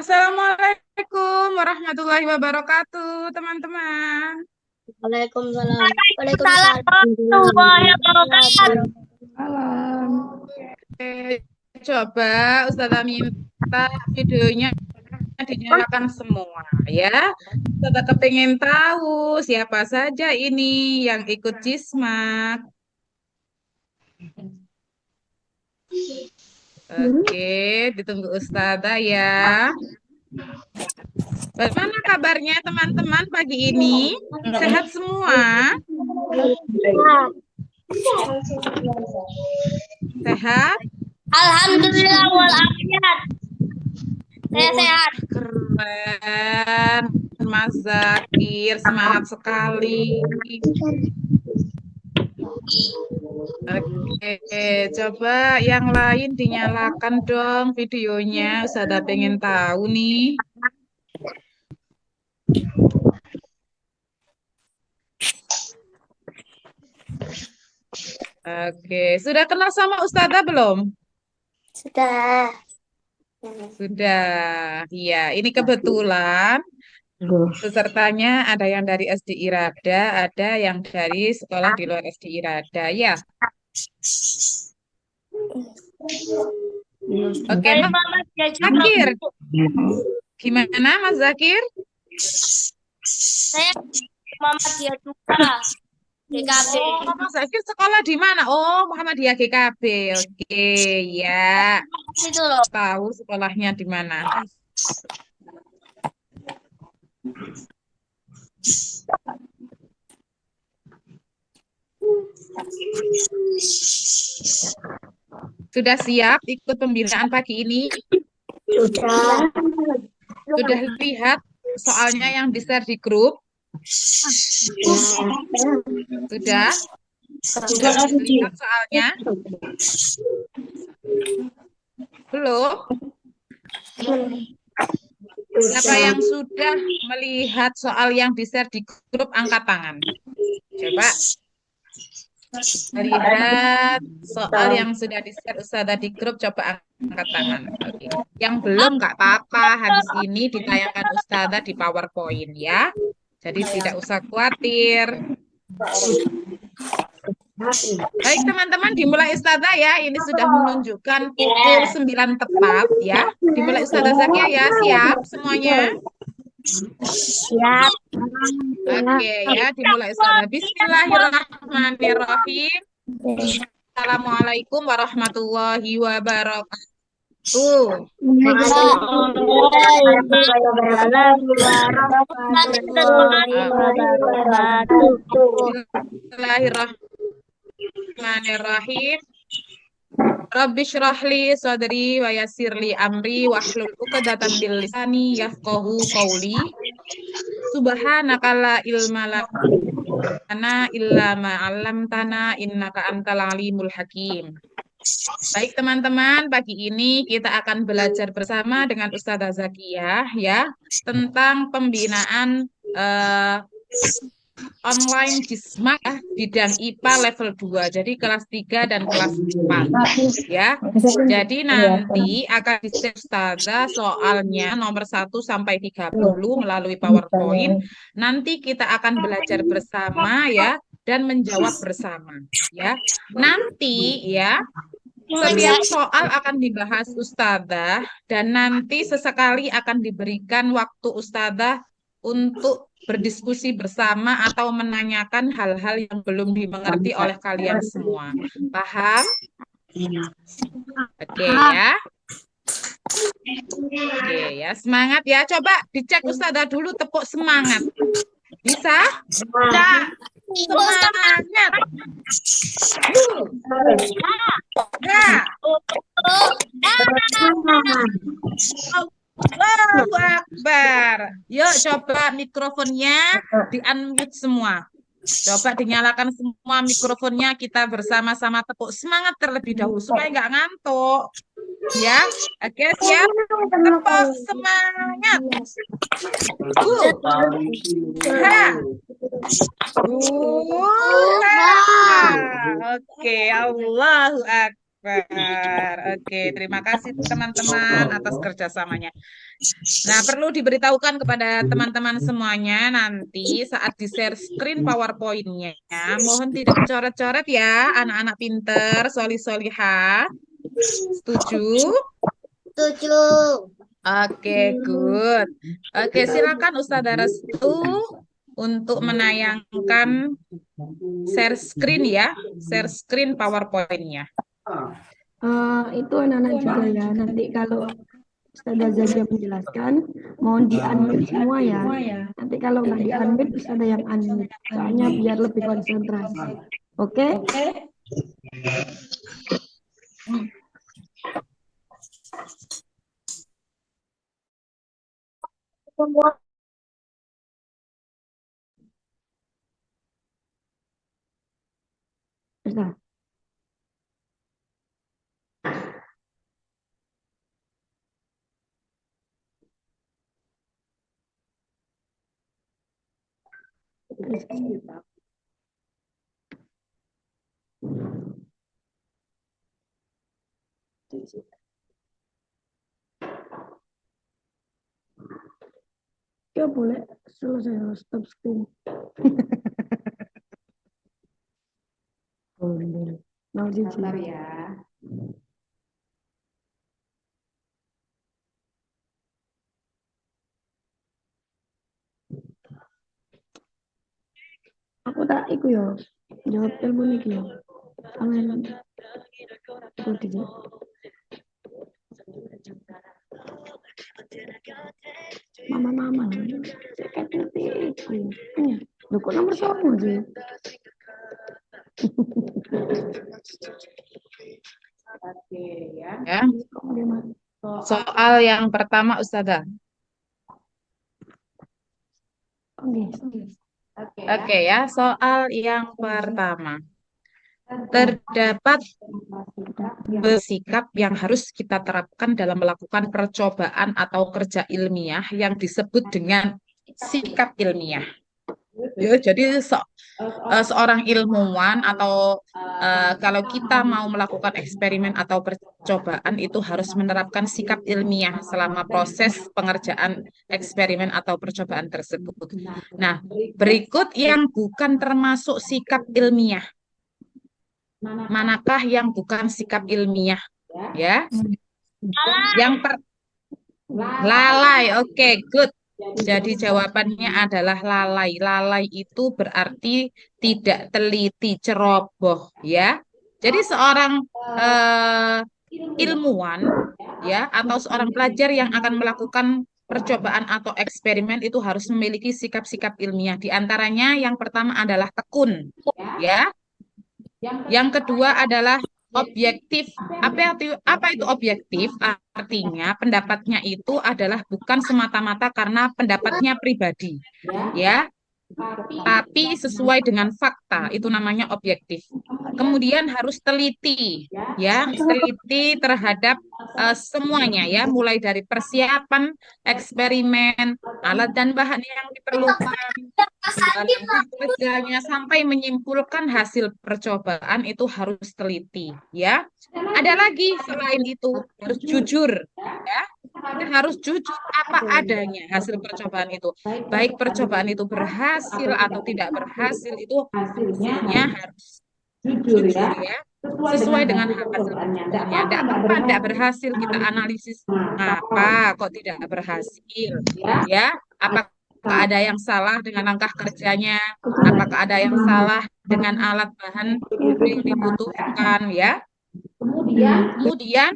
Assalamualaikum warahmatullahi wabarakatuh, teman-teman. Waalaikumsalam. Salam Waalaikumsalam. warahmatullahi wabarakatuh. Malam. Coba Ustazah minta videonya dinyalakan semua ya. Ustazah kepingin tahu siapa saja ini yang ikut Cismak. Oke, ditunggu Ustazah ya. Bagaimana kabarnya teman-teman pagi ini? Sehat semua? Sehat? Alhamdulillah walafiat. Saya Wah, sehat. keren. Mas Zakir, semangat sekali. Oke, coba yang lain dinyalakan dong videonya. Ustazah pengen tahu nih. Oke, sudah kenal sama Ustazah belum? Sudah. Sudah. Iya, ini kebetulan pesertanya ada yang dari SD Irada, ada yang dari sekolah di luar SD Irada. Ya, oke, Dari Mas Muhammadiyah juga. Zakir. Gimana Mas Zakir? Saya Muhammadiyah juga. DKB. Oh, Mas Zakir sekolah di mana? Oh, Muhammadiyah GKB. Oke, ya. Itu loh. Tahu sekolahnya di mana. Sudah siap ikut pembinaan pagi ini? Sudah. Sudah lihat soalnya yang di-share di grup? Sudah? Sudah lihat soalnya? Belum? Siapa yang sudah melihat soal yang di-share di grup, angkat tangan. Coba lihat soal yang sudah di-share Ustazah di grup, coba angkat tangan. Oke. Yang belum nggak apa-apa, habis ini ditayangkan Ustazah di PowerPoint ya. Jadi tidak usah khawatir. Baik teman-teman, dimulai Ustazah ya. Ini sudah menunjukkan pukul 9 tepat ya. Dimulai Ustazah Zakia ya. Siap semuanya? Siap. Oke ya, dimulai Ustazah. Bismillahirrahmanirrahim. Assalamualaikum warahmatullahi wabarakatuh. Bismillahirrahmanirrahim. Rabbi syrahli sadri wa yassirli amri wahlul 'uqdatam min lisani yafqahu qawli. Subhanaka la ilma lana illa ma 'allamtana innaka antal alimul hakim. Baik teman-teman, pagi ini kita akan belajar bersama dengan Ustazah Zakiyah ya tentang pembinaan online Cismak bidang IPA level 2. Jadi kelas 3 dan kelas 4 ya. Jadi nanti akan di-share Ustazah soalnya nomor 1 sampai 30 melalui PowerPoint. Nanti kita akan belajar bersama ya dan menjawab bersama ya. Nanti ya setiap soal akan dibahas Ustazah dan nanti sesekali akan diberikan waktu Ustazah untuk berdiskusi bersama atau menanyakan hal-hal yang belum dimengerti oleh kalian semua. Paham? Oke ya. Oke ya, semangat ya. Coba dicek Ustazah dulu, tepuk semangat. Bisa? Semangat. Ya. Allahu Akbar. Yuk coba mikrofonnya di-unmute semua. Coba dinyalakan semua mikrofonnya, kita bersama-sama tepuk semangat terlebih dahulu supaya nggak ngantuk. Ya, oke siap. Tepuk semangat. Oke, Allahu Akbar. Akbar. Oke, terima kasih teman-teman atas kerjasamanya. Nah, perlu diberitahukan kepada teman-teman semuanya nanti saat di-share screen PowerPoint-nya, mohon tidak coret-coret ya, anak-anak pinter, solih-solihah. Setuju? Setuju. Oke, good. Oke, silakan Ustazah Restu untuk menayangkan share screen ya, share screen PowerPoint-nya. Itu anak-anak juga ya. Nanti kalau Ustazah Zakia menjelaskan, mohon di-unmute semua ya. Nanti kalau nggak di-unmute, bisa ada yang unmute. Soalnya biar lebih konsentrasi. Oke? Ustaz. Ya boleh selesai stop screen. Boleh. Mau Sabar izin. ya. Aku tak iku ya. Jawab telepon iki ya. Amin. Aku dijawab. Mama. Saya ngerti iku. Lho kok nomor satu sih? Oke ya. Soal yang pertama Ustazah. Oke ya, soal yang pertama. Terdapat bersikap yang harus kita terapkan dalam melakukan percobaan atau kerja ilmiah yang disebut dengan sikap ilmiah. Ya, jadi seorang ilmuwan atau kalau kita mau melakukan eksperimen atau percobaan itu harus menerapkan sikap ilmiah selama proses pengerjaan eksperimen atau percobaan tersebut. Nah, berikut yang bukan termasuk sikap ilmiah. Manakah yang bukan sikap ilmiah? Ya. Lalai. Oke, good. Jadi jawabannya adalah lalai. Lalai itu berarti tidak teliti, ceroboh, ya. Jadi seorang ilmuwan, ya, atau seorang pelajar yang akan melakukan percobaan atau eksperimen itu harus memiliki sikap-sikap ilmiah. Di antaranya yang pertama adalah tekun, ya. Yang kedua adalah objektif. Apa itu objektif? Artinya pendapatnya itu adalah bukan semata-mata karena pendapatnya pribadi, ya, tapi sesuai dengan fakta. Itu namanya objektif. Kemudian harus teliti, ya, teliti terhadap semuanya, ya, mulai dari persiapan eksperimen, alat dan bahan yang diperlukan, langkah kerjanya sampai menyimpulkan hasil percobaan itu harus teliti, ya. Ada lagi selain itu harus jujur, ya. Kita harus jujur apa adanya hasil percobaan itu. Baik percobaan itu berhasil atau tidak berhasil itu hasilnya harus jujur, ya. Sesuai dengan hasil percobaannya. Tidak apa-apa, tidak berhasil kita analisis apa kok tidak berhasil, ya. Apakah ada yang salah dengan langkah kerjanya? Apakah ada yang salah dengan alat bahan yang dibutuhkan, ya? Kemudian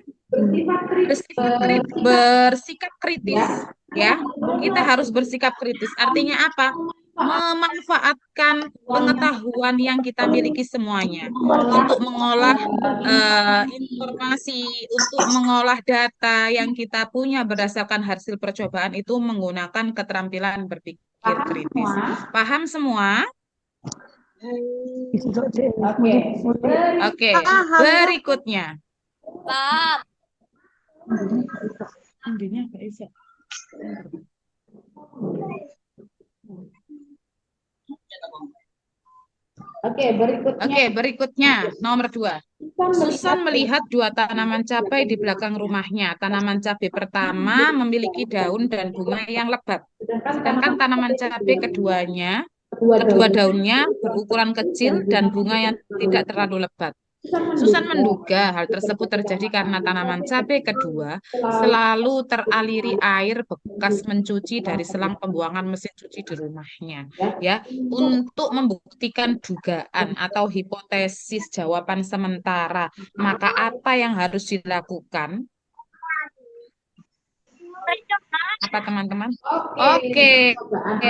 bersikap kritis, ya. Kita harus bersikap kritis. Artinya apa? Memanfaatkan pengetahuan yang kita miliki semuanya untuk mengolah informasi, untuk mengolah data yang kita punya berdasarkan hasil percobaan itu menggunakan keterampilan berpikir kritis. Paham semua? Oke. Berikutnya. Paham. Oke, berikutnya nomor 2. Susan melihat 2 tanaman cabai di belakang rumahnya. Tanaman cabai pertama memiliki daun dan bunga yang lebat. Sedangkan tanaman cabai kedua daunnya berukuran kecil dan bunga yang tidak terlalu lebat. Susan menduga hal tersebut terjadi karena tanaman cabai kedua selalu teraliri air bekas mencuci dari selang pembuangan mesin cuci di rumahnya. Ya, untuk membuktikan dugaan atau hipotesis jawaban sementara, maka apa yang harus dilakukan? Apa teman-teman? Oke,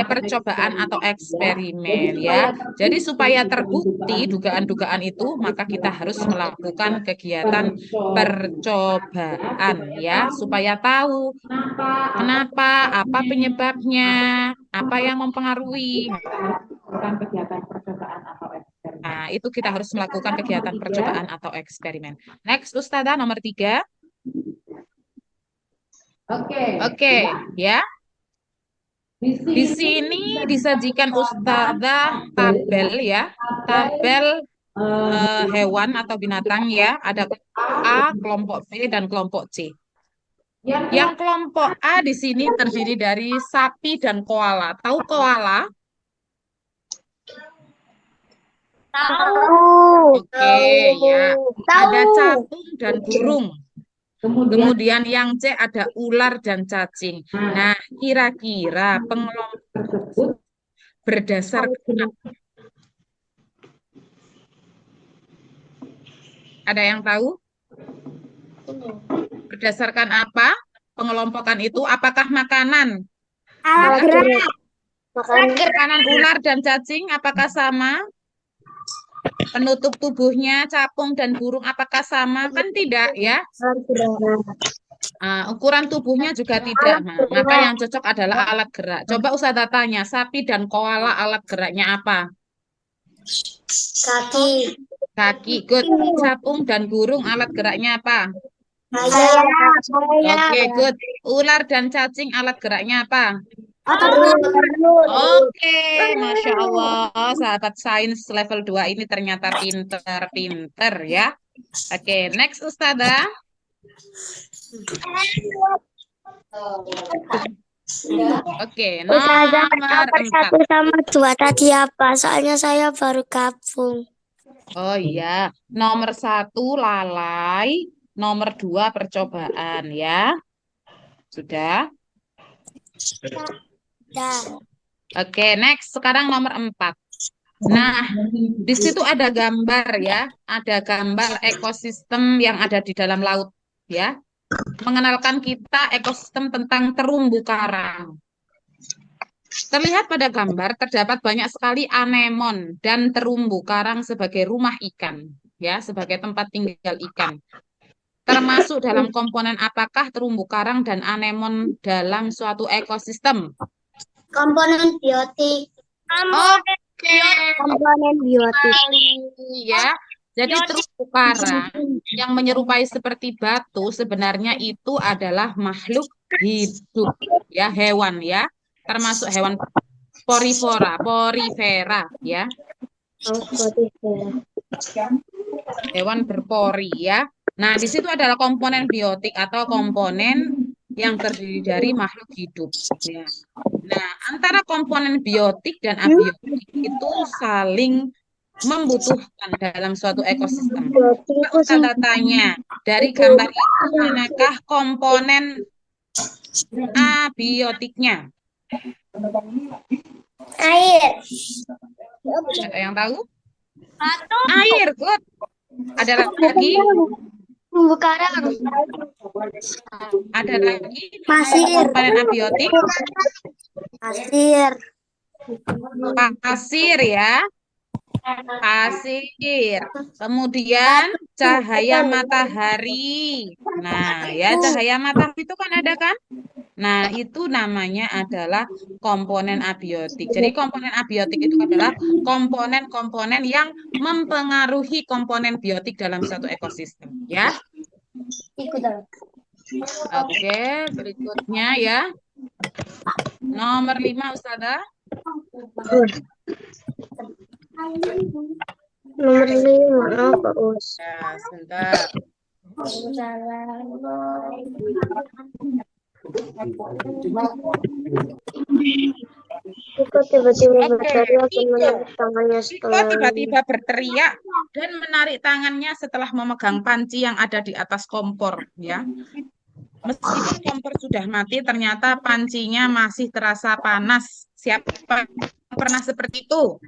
percobaan atau eksperimen ya. Jadi supaya terbukti dugaan-dugaan itu, maka kita harus melakukan kegiatan percobaan ya, supaya tahu kenapa, apa penyebabnya, apa yang mempengaruhi. Nah, itu kita harus melakukan kegiatan percobaan atau eksperimen. Next, Ustazah, nomor 3. Oke, ya. Di sini disajikan Ustazah tabel ya, tabel hewan atau binatang ya. Ada A, kelompok B, dan kelompok C. Yang kelompok A di sini terdiri dari sapi dan koala. Tahu koala? Tahu. Oke, ya. Ada capung dan burung. Kemudian yang C ada ular dan cacing. Nah, kira-kira pengelompok berdasarkan ada yang tahu? Berdasarkan apa? Pengelompokan itu apakah makanan? Alat gerak. Makanan ular dan cacing apakah sama? Penutup tubuhnya capung dan burung apakah sama? Kan tidak ya. Ukuran tubuhnya juga tidak. Nah, maka yang cocok adalah alat gerak. Coba Ustazah tanya, sapi dan koala alat geraknya apa? Kaki. Kaki. Good. Capung dan burung alat geraknya apa? Oke, good. Ular dan cacing alat geraknya apa? Oke, Masya Allah, sahabat sains level 2 ini ternyata pinter-pinter ya. Oke, next Ustazah. Oke, nomor 4. 1 sama 2 tadi apa? Soalnya saya baru gabung. Oh iya, nomor 1 lalai, nomor 2 percobaan ya. Sudah? Ya. Oke, next. Sekarang nomor 4. Nah, di situ ada gambar ya. Ada gambar ekosistem yang ada di dalam laut ya. Mengenalkan kita ekosistem tentang terumbu karang. Terlihat pada gambar terdapat banyak sekali anemon dan terumbu karang sebagai rumah ikan ya, sebagai tempat tinggal ikan. Termasuk dalam komponen apakah terumbu karang dan anemon dalam suatu ekosistem? Komponen biotik. Oke, Komponen biotik. ya. Jadi terumbu karang yang menyerupai seperti batu sebenarnya itu adalah makhluk hidup ya, hewan ya, termasuk hewan porifera ya. Hewan berpori ya. Nah, di situ adalah komponen biotik atau komponen yang terdiri dari makhluk hidup ya. Nah, antara komponen biotik dan abiotik itu saling membutuhkan dalam suatu ekosistem. Coba tanya, dari gambar itu manakah komponen abiotiknya? Air. Ada yang tahu? Air, good. Ada lagi? Terumbu karang. Ada lagi? Pasir. Komponen abiotik? Pasir. Pasir ya. Pasir. Kemudian cahaya matahari. Nah, ya cahaya matahari itu kan ada kan? Nah, itu namanya adalah komponen abiotik. Jadi komponen abiotik itu adalah komponen-komponen yang mempengaruhi komponen biotik dalam satu ekosistem, ya. Oke, berikutnya ya. Nomor 5, Ustazah. Nomor 5, Pak Us. Ya, sebentar. Iko tiba-tiba Oke, berteriak dan Iko. menarik tangannya Iko setelah tiba-tiba berteriak dan menarik tangannya setelah memegang panci yang ada di atas kompor, ya. Meskipun kompor sudah mati, ternyata pancinya masih terasa panas. Siapa yang pernah seperti itu?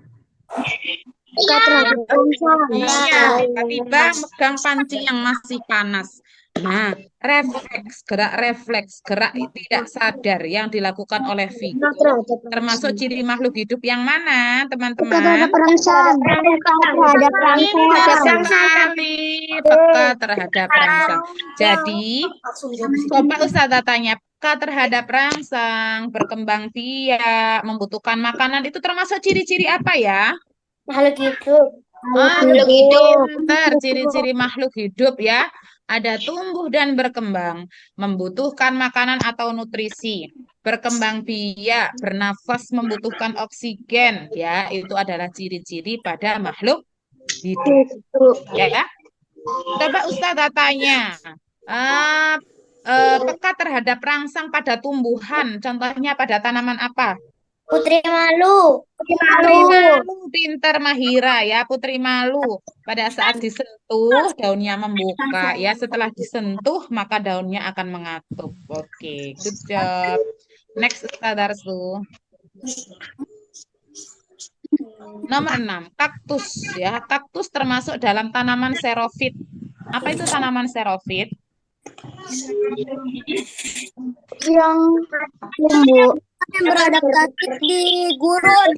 Ika terhadap ponsel. Iya, tiba-tiba megang panci yang masih panas. Nah, gerak refleks, gerak tidak sadar yang dilakukan oleh Ika Viko, terhadap termasuk ciri makhluk hidup yang mana, Ika teman-teman? terhadap perangsang. Ika terhadap Pintar perangsang. sekali, peka terhadap rangsang. Jadi, coba Ustazah tanya, peka terhadap rangsang, berkembang biak, membutuhkan makanan, itu termasuk ciri-ciri apa ya? Makhluk hidup. Pintar, ciri-ciri makhluk hidup ya. Ada tumbuh dan berkembang, membutuhkan makanan atau nutrisi, berkembang biak, bernafas, membutuhkan oksigen, ya, itu adalah ciri-ciri pada makhluk hidup. Ya, coba Ustazah tanya, eh, peka terhadap rangsang pada tumbuhan, contohnya pada tanaman apa? Putri malu. Putri malu, pinter Mahira ya, putri malu. Pada saat disentuh, daunnya membuka ya. Setelah disentuh, maka daunnya akan mengatup. Oke, good job. Next, Ustazah Arsu. Nomor 6, kaktus ya. Kaktus termasuk dalam tanaman xerophyt. Apa itu tanaman xerophyt? Yang tumbuh. Yang beradaptasi di gurun.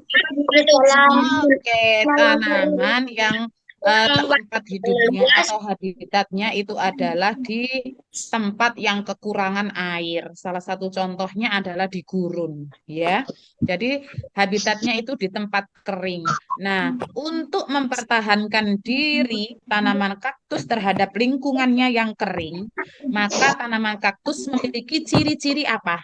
Oke, tanaman yang tempat hidupnya atau habitatnya itu adalah di tempat yang kekurangan air. Salah satu contohnya adalah di gurun, ya. Jadi habitatnya itu di tempat kering. Nah, untuk mempertahankan diri tanaman kaktus terhadap lingkungannya yang kering, maka tanaman kaktus memiliki ciri-ciri apa?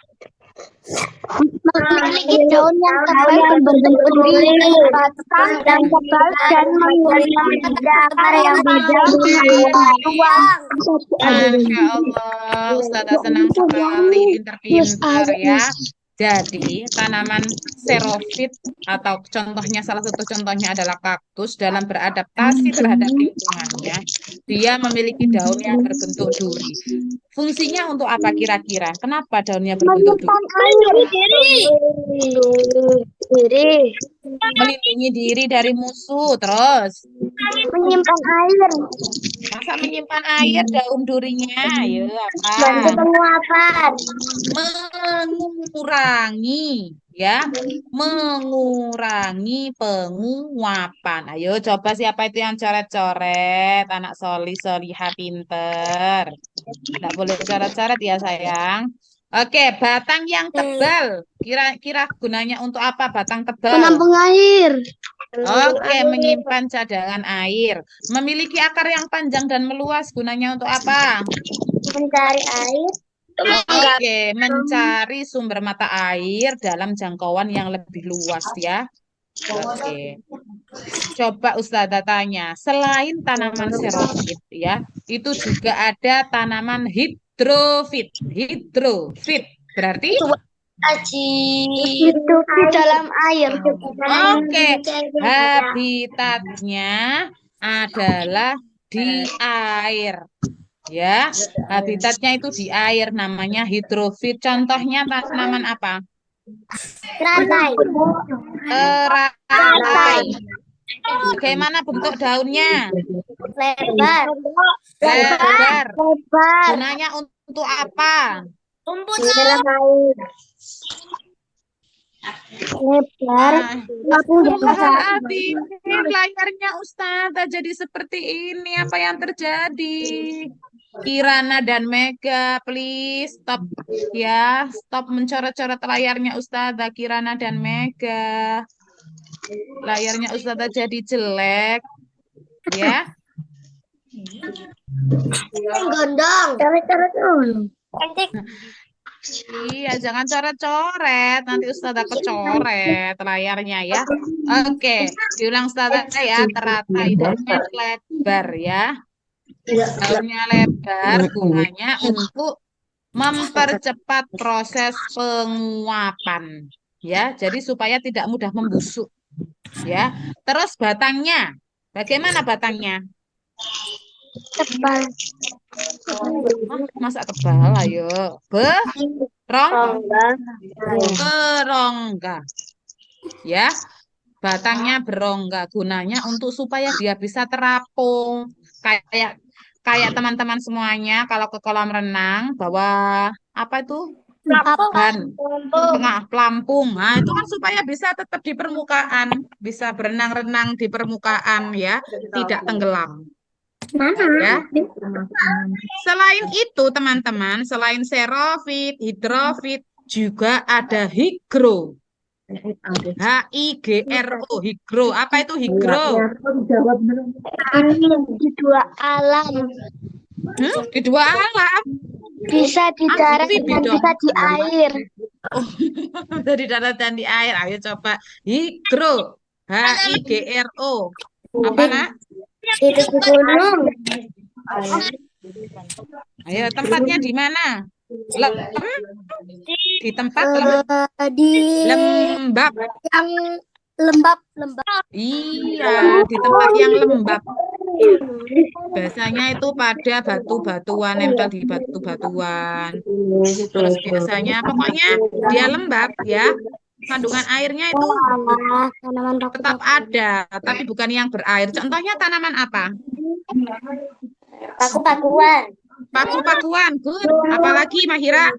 Memiliki daun yang tebal berbentuk diri, batang dan tebal dan memiliki akar yang panjang. Masya Allah, Ustazah senang sekali, pinter-pinter ya. Jadi, tanaman xerophyt atau contohnya, salah satu contohnya adalah kaktus dalam beradaptasi terhadap lingkungannya. Dia memiliki daun yang berbentuk duri. Fungsinya untuk apa kira-kira? Kenapa daunnya berbentuk duri? Diri. Melindungi diri dari musuh, terus Menyimpan air. masa menyimpan air daun durinya? Ayo, Bantu apa? penguapan. Mengurangi ya, mengurangi penguapan. Ayo coba siapa itu yang coret-coret, anak solihah pinter. Tidak boleh coret-coret ya sayang. Oke, batang yang tebal, kira-kira gunanya untuk apa batang tebal? Penampung air. Oke, menyimpan cadangan air. Memiliki akar yang panjang dan meluas, gunanya untuk apa? Mencari air. Oke, mencari sumber mata air dalam jangkauan yang lebih luas ya. Oke. Coba Ustazah tanya, selain tanaman xerophyt ya, itu juga ada tanaman hidrofit. Hidrofit berarti Hidup di dalam air. oke, habitatnya adalah di air. Ya, habitatnya itu di air, namanya hidrofit. Contohnya tanaman apa? Teratai. Teratai. Bagaimana bentuk daunnya? Lebar. Lebar. Lebar. Gunanya untuk apa? Di dalam air. Lebar. Astagfirullahaladzim, layarnya Ustazah jadi seperti ini. Apa yang terjadi? Kirana dan Mega, please stop ya, stop mencoret-coret layarnya Ustazah. Kirana dan Mega, layarnya Ustazah jadi jelek, ya. Gondong. Coret-coret dulu. Iya, jangan coret-coret. Nanti Ustazah kecoret layarnya ya. Oke, diulang Ustazah ya. Teratai daunnya lebar ya. Daunnya lebar gunanya untuk mempercepat proses penguapan. Ya, jadi supaya tidak mudah membusuk. Ya, terus batangnya. Bagaimana batangnya? Tebal. Masa tebal, ayo. Berongga. Ya, batangnya berongga. Gunanya untuk supaya dia bisa terapung. Kayak teman-teman semuanya kalau ke kolam renang bawa apa itu? Ban, tengah pelampung. Nah, itu kan supaya bisa tetap di permukaan, bisa berenang-renang di permukaan ya, tidak tenggelam. Ya. Selain itu, teman-teman, selain xerofit, hidrofit, juga ada higro. HIGRO, higro. Apa itu higro? Di dua alam. Di dua alam. Bisa di darat Amfibi dan dong. bisa di air. Dari darat dan di air. Ayo coba. Higro. HIGRO. Apa, Nak? Itu di gunung. Ayo, tempatnya di mana? Di tempat Di lembab. yang lembab. Iya, di tempat yang lembab. Biasanya itu pada batu-batuan, nempel di batu-batuan. Terus biasanya, pokoknya dia lembab ya. Kandungan airnya itu Tanaman tetap ada, tapi bukan yang berair. Contohnya tanaman apa? paku-pakuan. Paku-pakuan, good. Apalagi Mahira?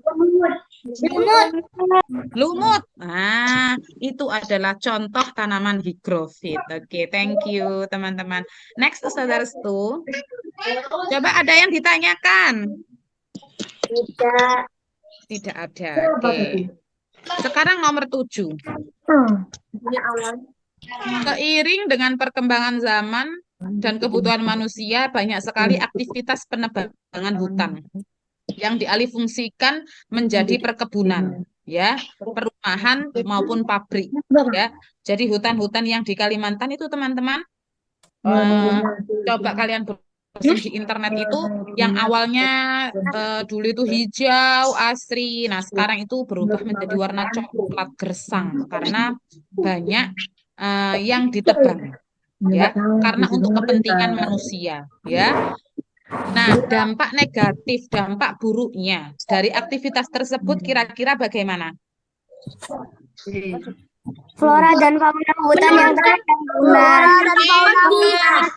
Lumut. Nah, itu adalah contoh tanaman higrofit. Oke, thank you teman-teman. Next, Ustazah Restu. Coba ada yang ditanyakan? Tidak ada. Oke. Sekarang nomor 7. Seiring dengan perkembangan zaman dan kebutuhan manusia, banyak sekali aktivitas penebangan hutan yang dialihfungsikan menjadi perkebunan, ya, perumahan maupun pabrik, ya. Jadi hutan-hutan yang di Kalimantan itu teman-teman, coba kalian browsing di internet itu yang awalnya dulu itu hijau asri, nah sekarang itu berubah menjadi warna coklat gersang karena banyak yang ditebang, ya, karena untuk kepentingan manusia, ya. Nah, dampak negatif, dampak buruknya dari aktivitas tersebut kira-kira bagaimana? Flora dan fauna hutan yang terancam punah.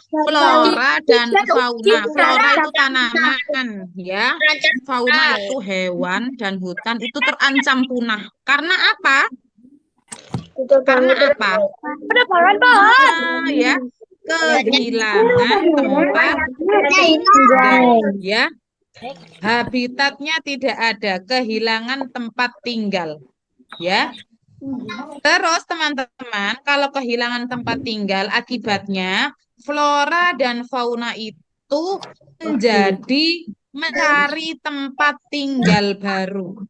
Flora dan fauna. Flora itu tanaman, ya. Fauna itu hewan dan hutan itu terancam punah. Karena apa? Karena apa? Ya, kehilangan tempat tinggal, ya. Habitatnya tidak ada, kehilangan tempat tinggal, ya. Terus teman-teman, kalau kehilangan tempat tinggal, akibatnya flora dan fauna itu menjadi mencari tempat tinggal baru.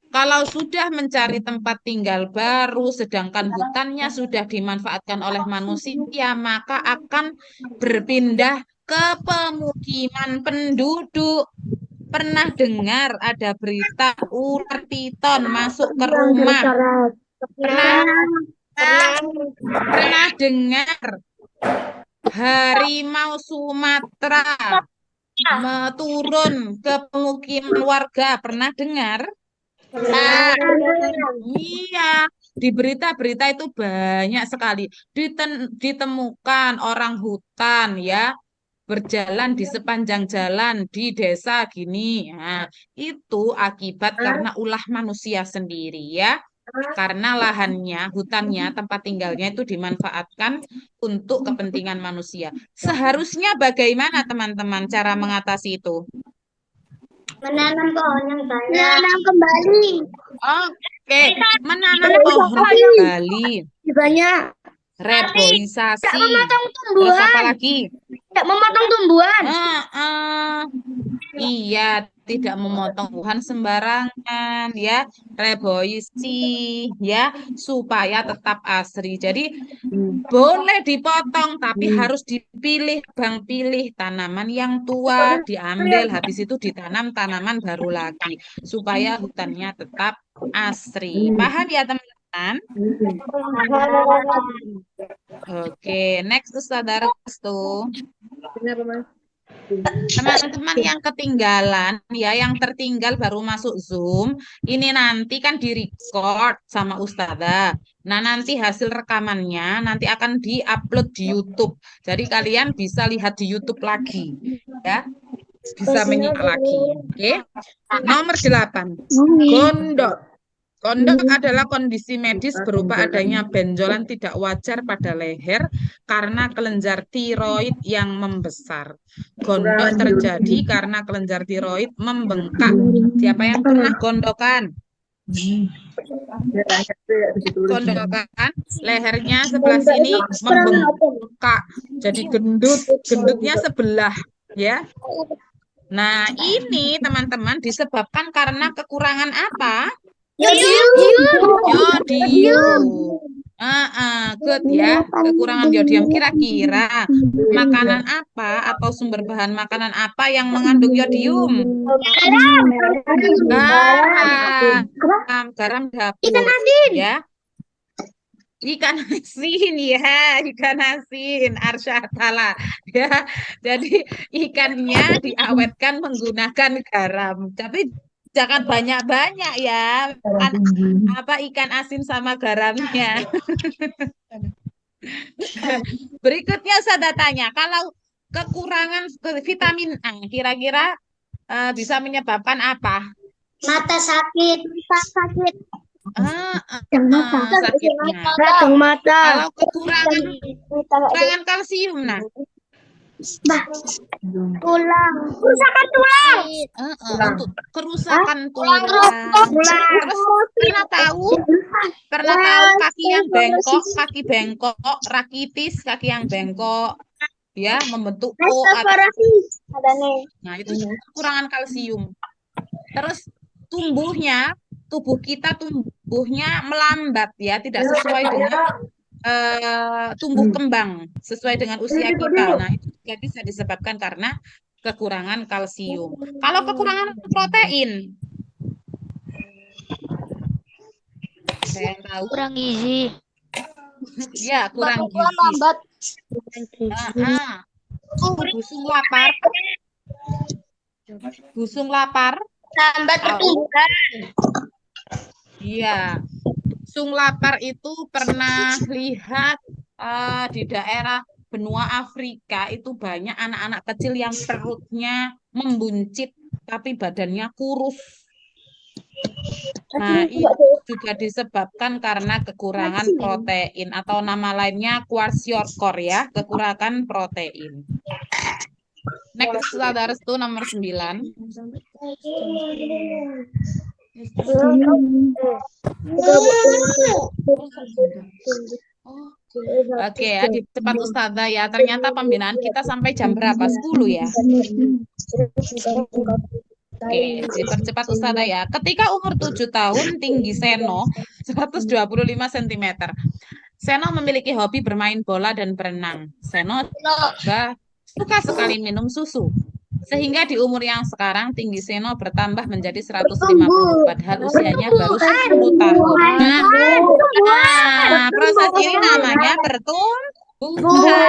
Kalau sudah mencari tempat tinggal baru, sedangkan hutannya sudah dimanfaatkan oleh manusia, maka akan berpindah ke pemukiman penduduk. Pernah dengar ada berita ular piton masuk ke rumah? Pernah dengar harimau Sumatera turun ke pemukiman warga? Pernah dengar? Iya, di berita-berita itu banyak sekali ditemukan orang hutan ya berjalan di sepanjang jalan di desa gini. Nah, itu akibat karena ulah manusia sendiri ya. Karena lahannya, hutannya, tempat tinggalnya itu dimanfaatkan untuk kepentingan manusia. Seharusnya bagaimana teman-teman cara mengatasi itu? Menanam pohon yang banyak. Menanam kembali. Oke, menanam pohon kembali. Banyak. Reboisasi. Tidak memotong Terus tumbuhan. apa lagi? Tidak memotong tumbuhan. Iya, tidak memotong tumbuhan sembarangan, ya, reboisi, ya, supaya tetap asri. Jadi boleh dipotong, tapi harus dipilih, Bang, pilih tanaman yang tua, diambil, habis itu ditanam tanaman baru lagi, supaya hutannya tetap asri. Paham ya, teman-teman? Oke, next Ustazah Restu. Teman-teman yang ketinggalan, ya, yang tertinggal baru masuk Zoom, ini nanti kan di-record sama Ustazah. Nah, nanti hasil rekamannya nanti akan di-upload di YouTube. Jadi kalian bisa lihat di YouTube lagi, ya. Bisa menyimak lagi. Oke. Nomor 8. Gondok. Gondok adalah kondisi medis berupa adanya benjolan tidak wajar pada leher karena kelenjar tiroid yang membesar. Gondok terjadi karena kelenjar tiroid membengkak. Siapa yang pernah gondokan? Gondokan, lehernya sebelah sini membengkak, jadi gendut, gendutnya sebelah, ya. Nah, ini teman-teman disebabkan karena kekurangan apa? Yodium. Good ya. Kekurangan yodium. Kira-kira makanan apa atau sumber bahan makanan apa yang mengandung yodium? Garam dapur. Ya. Ikan asin, ya, ikan asin, Arsyadala, ya. Jadi ikannya diawetkan menggunakan garam, tapi jangan banyak-banyak, ya. Apa ikan asin sama garamnya. Berikutnya saya tanya, kalau kekurangan vitamin A, kira-kira bisa menyebabkan apa? Mata sakit. Sakitnya. Radang mata. Kalau kekurangan kalsium, nah. Tulang. Kerusakan tulang. Untuk kerusakan tulang. Terus pernah tahu kaki yang bengkok, kaki bengkok, rakitis, kaki yang bengkok, ya, membentuk O atau nah, itu kekurangan kalsium. Terus tubuh kita tumbuhnya melambat, ya, tidak sesuai dengan tumbuh kembang sesuai dengan usia kita. Nah, itu juga bisa disebabkan karena kekurangan kalsium. Kalau kekurangan protein, saya tahu. Kurang gizi. Ya, kurang gizi. Busung lapar. Lambat pertumbuhan. Iya. Sung lapar itu pernah lihat di daerah benua Afrika itu banyak anak-anak kecil yang perutnya membuncit tapi badannya kurus. Nah, itu juga disebabkan karena kekurangan protein atau nama lainnya kwashiorkor, ya, kekurangan protein. Next, Ustazah Restu nomor 9. Oke, ya, di cepat Ustazah, ya. Ternyata pembinaan kita sampai jam berapa? 10, ya. Oke, dipercepat Ustazah, ya. Ketika umur 7 tahun, tinggi Seno 125 cm. Seno memiliki hobi bermain bola dan berenang. Seno juga suka sekali minum susu. Sehingga di umur yang sekarang tinggi Seno bertambah menjadi 150, padahal usianya baru 10 tahun. Nah, proses ini namanya pertumbuhan.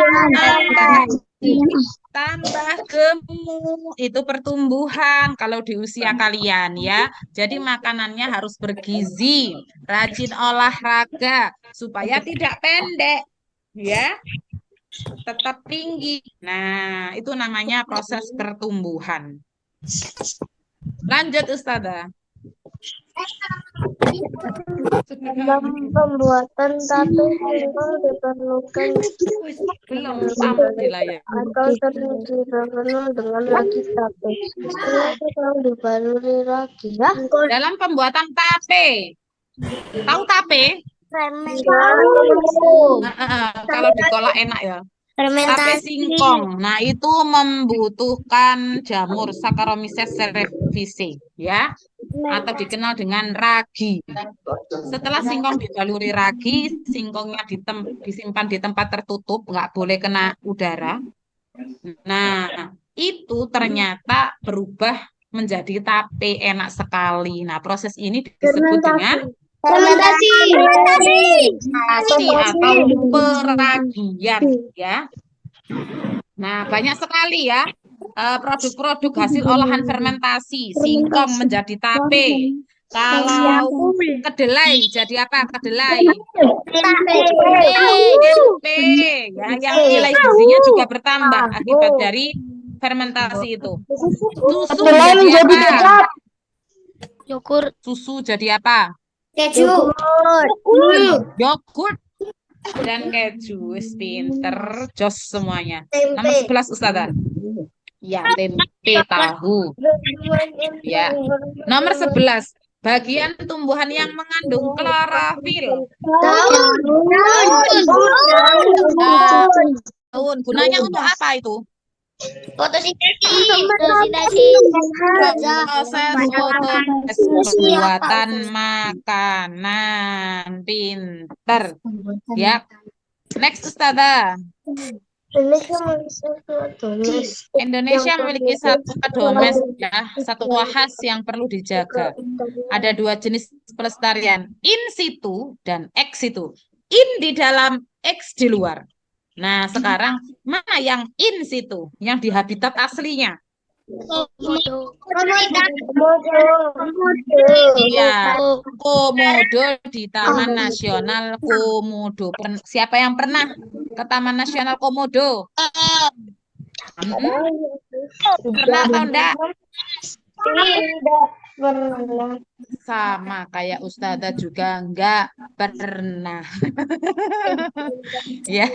Tambah gemuk, itu pertumbuhan kalau di usia kalian, ya. Jadi makanannya harus bergizi, rajin olahraga supaya tidak pendek, ya. Tetap tinggi. Nah, itu namanya proses pertumbuhan. Lanjut, Ustazah. Dalam pembuatan tato simpel diperlukan Belum sampai di layar. atau sering dikenal dengan ragi tape. Yang dibaluri ragi, ya. Dalam pembuatan tape. Tahu tape? Kalau dikolak enak, ya. tape singkong. Nah, itu membutuhkan jamur Saccharomyces cerevisiae, ya, atau dikenal dengan ragi. Setelah singkong dibaluri ragi, singkongnya disimpan di tempat tertutup, nggak boleh kena udara. Nah, itu ternyata berubah menjadi tape, enak sekali. Nah, proses ini disebut dengan Fermentasi. fermentasi atau peragian, ya. Nah, banyak sekali ya produk-produk hasil olahan fermentasi. Singkong menjadi tape. Kalau kedelai jadi apa? Kedelai. Tempe, ya, yang nilai gizinya juga bertambah akibat dari fermentasi itu. Susu jadi apa? Yogurt. Susu jadi apa? Keju. Yogurt dan keju. Wis pinter, jos semuanya. Nomor 11 Ustazah. Ya, tempe tahu. Ya. Nomor 11, bagian tumbuhan yang mengandung klorofil. Daun. Gunanya untuk apa itu? Fotosintesis. Proses fotosintesis pembuatan makanan. Pinter. Ya. Next Ustazah. Indonesia memiliki satu pedomes, ya, satwa khas yang perlu dijaga. Ada dua jenis pelestarian, in situ dan ex situ. In di dalam, ex di luar. Nah, sekarang mana yang in situ, yang di habitat aslinya? Ya, Komodo di Taman Nasional Komodo. Siapa yang pernah ke Taman Nasional Komodo? Pernah atau enggak? Sama kayak Ustazah juga enggak pernah. Ya.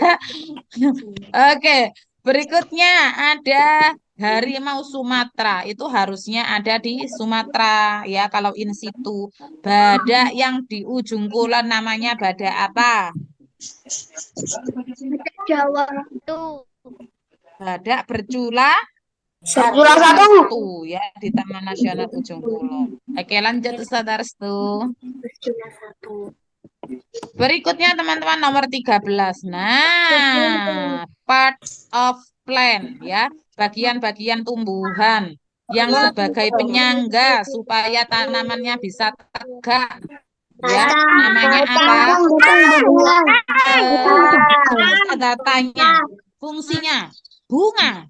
Oke, berikutnya ada harimau Sumatera. Itu harusnya ada di Sumatera, ya, kalau in situ. Badak yang di ujung kulon namanya badak apa? Jawa. Badak bercula satu, ya, di Taman Nasional Ujung Kulon. Oke, lanjut Ustazah Restu. Berikutnya teman-teman nomor 13. Nah, part of plant, ya, bagian-bagian tumbuhan yang sebagai penyangga supaya tanamannya bisa tegak. Ya, namanya apa? Ada tanya. Fungsinya bunga.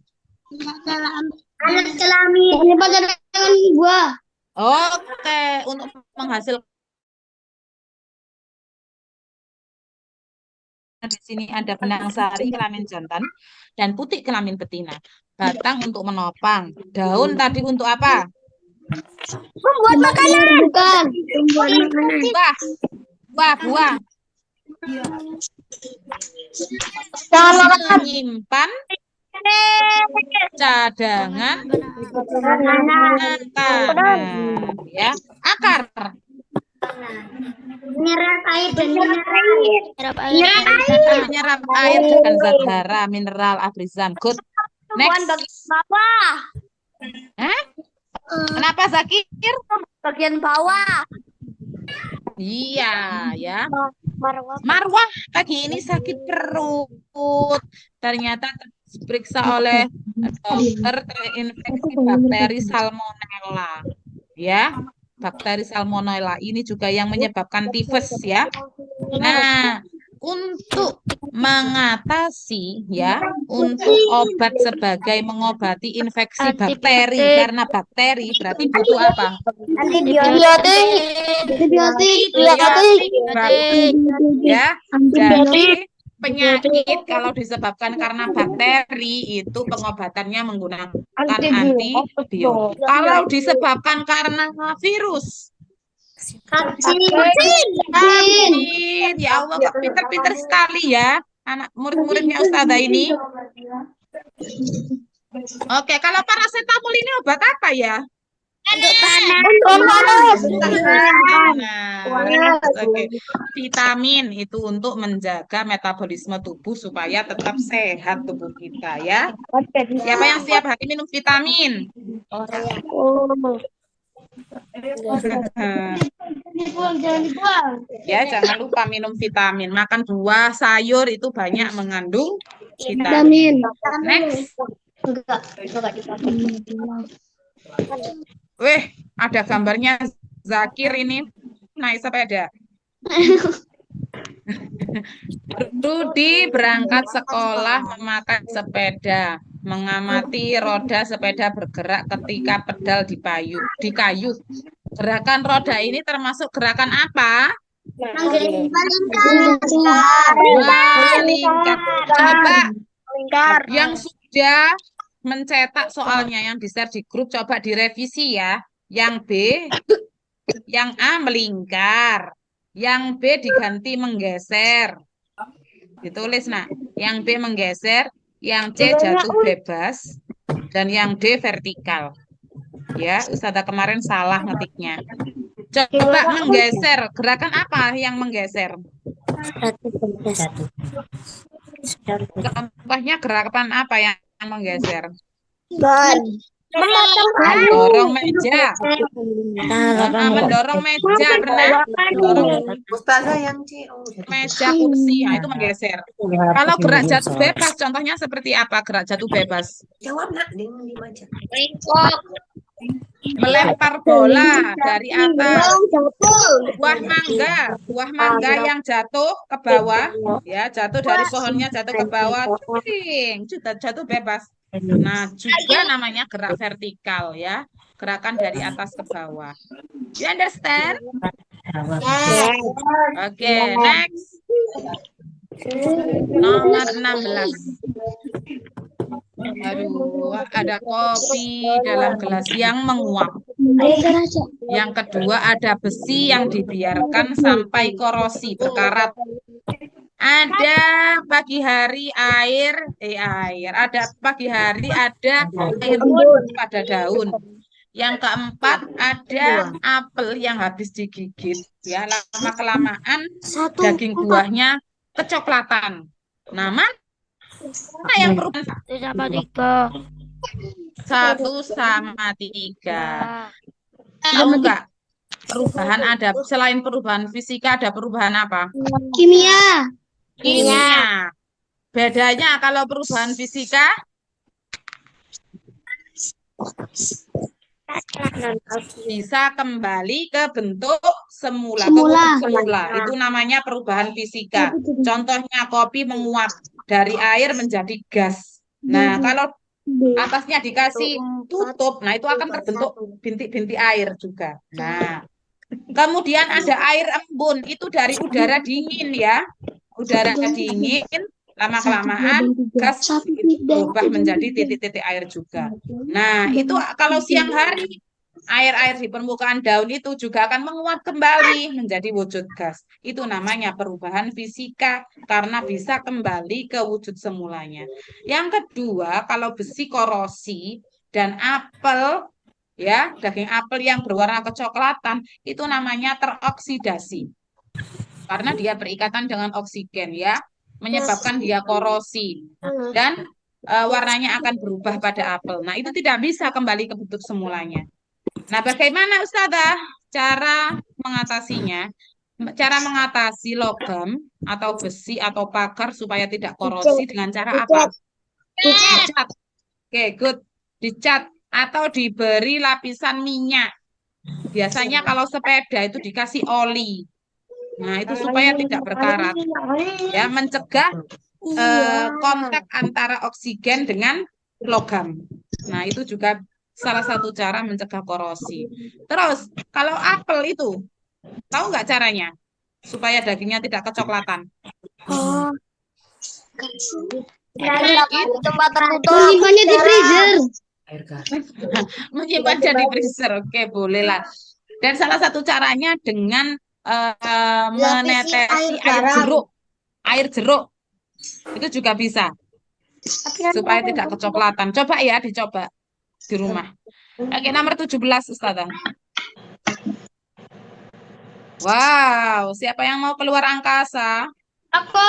Anak kelamin. Ini dengan buah. Oke, untuk menghasilkan di sini ada benang sari kelamin jantan dan putih kelamin betina. Batang untuk menopang. Daun tadi untuk apa? Buat makanan. Bukan. Buah. Menyimpan cadangan makanan, ya. Akar. Menyerap air dan Menyerap air dengan zat hara, mineral, afrizam. Good. Next. Kenapa Zakir? Bagian bawah. Iya, ya. Marwah pagi ini sakit perut. Ternyata diperiksa oleh dokter terinfeksi bakteri salmonella. Ya, bakteri salmonella ini juga yang menyebabkan tifus, ya. Nah, untuk mengatasi, ya, untuk obat sebagai mengobati infeksi bakteri, karena bakteri berarti butuh apa? Antibiotik. Ya, jadi penyakit kalau disebabkan karena bakteri itu pengobatannya menggunakan antibiotik. Kalau disebabkan karena virus, vaksin. Ya Allah, kok pinter-pinter sekali ya anak murid-muridnya Ustazah ini. Oke, kalau paracetamol ini obat apa ya? Nah, oke. Vitamin itu untuk menjaga metabolisme tubuh supaya tetap sehat tubuh kita ya. Siapa yang setiap hari minum vitamin? Ya, jangan lupa minum vitamin. Makan buah, sayur itu banyak mengandung vitamin. Next. Weh, ada gambarnya Zakir ini naik sepeda. Rudi berangkat sekolah memakai sepeda, mengamati roda sepeda bergerak ketika pedal di kayu. Gerakan roda ini termasuk gerakan apa? Melingkar. Coba yang sudah mencetak soalnya yang di-share di grup coba direvisi ya. Yang B, yang A melingkar, yang B diganti menggeser. Ditulis nah, yang B menggeser, yang C jatuh bebas, dan yang D vertikal. Ya, Ustazah kemarin salah ngetiknya. Coba menggeser, gerakan apa yang menggeser? Contohnya gerakan apa yang menggeser? Mendorong meja. Mendorong meja pernah? Ustazah yang C. Meja kursi, nah, itu menggeser. Kalau gerak jatuh bebas, contohnya seperti apa gerak jatuh bebas? Jawab nak, dia aja. Melempar bola dari atas. Buah mangga yang jatuh ke bawah, ya jatuh dari pohonnya jatuh ke bawah, jatuh bebas. Nah, juga namanya gerak vertikal ya, gerakan dari atas ke bawah. You understand? Oke, next. Nomor 16. Aduh, ada kopi dalam gelas yang menguap. Yang kedua ada besi yang dibiarkan sampai korosi berkarat. Ada pagi hari ada pagi hari ada air pada daun. Yang keempat ada apel yang habis digigit, ya lama kelamaan daging buahnya kecoklatan. Nama yang perubahan 1 sama 3. Tahu nggak? Perubahan ada selain perubahan fisika ada perubahan apa? Kimia. Kimia. Bedanya kalau perubahan fisika bisa kembali ke bentuk semula, ke wujud semula. Itu namanya perubahan fisika. Contohnya kopi menguap dari air menjadi gas. Nah, kalau atasnya dikasih tutup, nah itu akan terbentuk bintik-bintik air juga. Nah, kemudian ada air embun, itu dari udara dingin ya. Udara dingin, lama-kelamaan gas berubah menjadi titik-titik air juga. Nah, itu kalau siang hari, air-air di permukaan daun itu juga akan menguap kembali menjadi wujud gas. Itu namanya perubahan fisika karena bisa kembali ke wujud semulanya. Yang kedua, kalau besi korosi dan apel, ya daging apel yang berwarna kecoklatan, itu namanya teroksidasi. Karena dia berikatan dengan oksigen ya, menyebabkan dia korosi dan warnanya akan berubah pada apel. Nah, itu tidak bisa kembali ke bentuk semulanya. Nah, bagaimana Ustazah cara mengatasinya? Cara mengatasi logam atau besi atau pagar supaya tidak korosi dengan cara apa? Dicat. Oke, good. Dicat atau diberi lapisan minyak. Biasanya kalau sepeda itu dikasih oli. Nah, itu supaya tidak berkarat. Ya, mencegah kontak antara oksigen dengan logam. Nah, itu juga salah satu cara mencegah korosi. Terus, kalau apel itu, tahu nggak caranya? Supaya dagingnya tidak kecoklatan. Menyimpannya di freezer. Menyimpannya di freezer, oke, boleh lah. Dan salah satu caranya dengan menetesi air jeruk itu juga bisa supaya tidak kecoklatan. Coba ya, dicoba. di rumah. Oke, nomor 17, Ustazah. Wow, siapa yang mau keluar angkasa? Aku.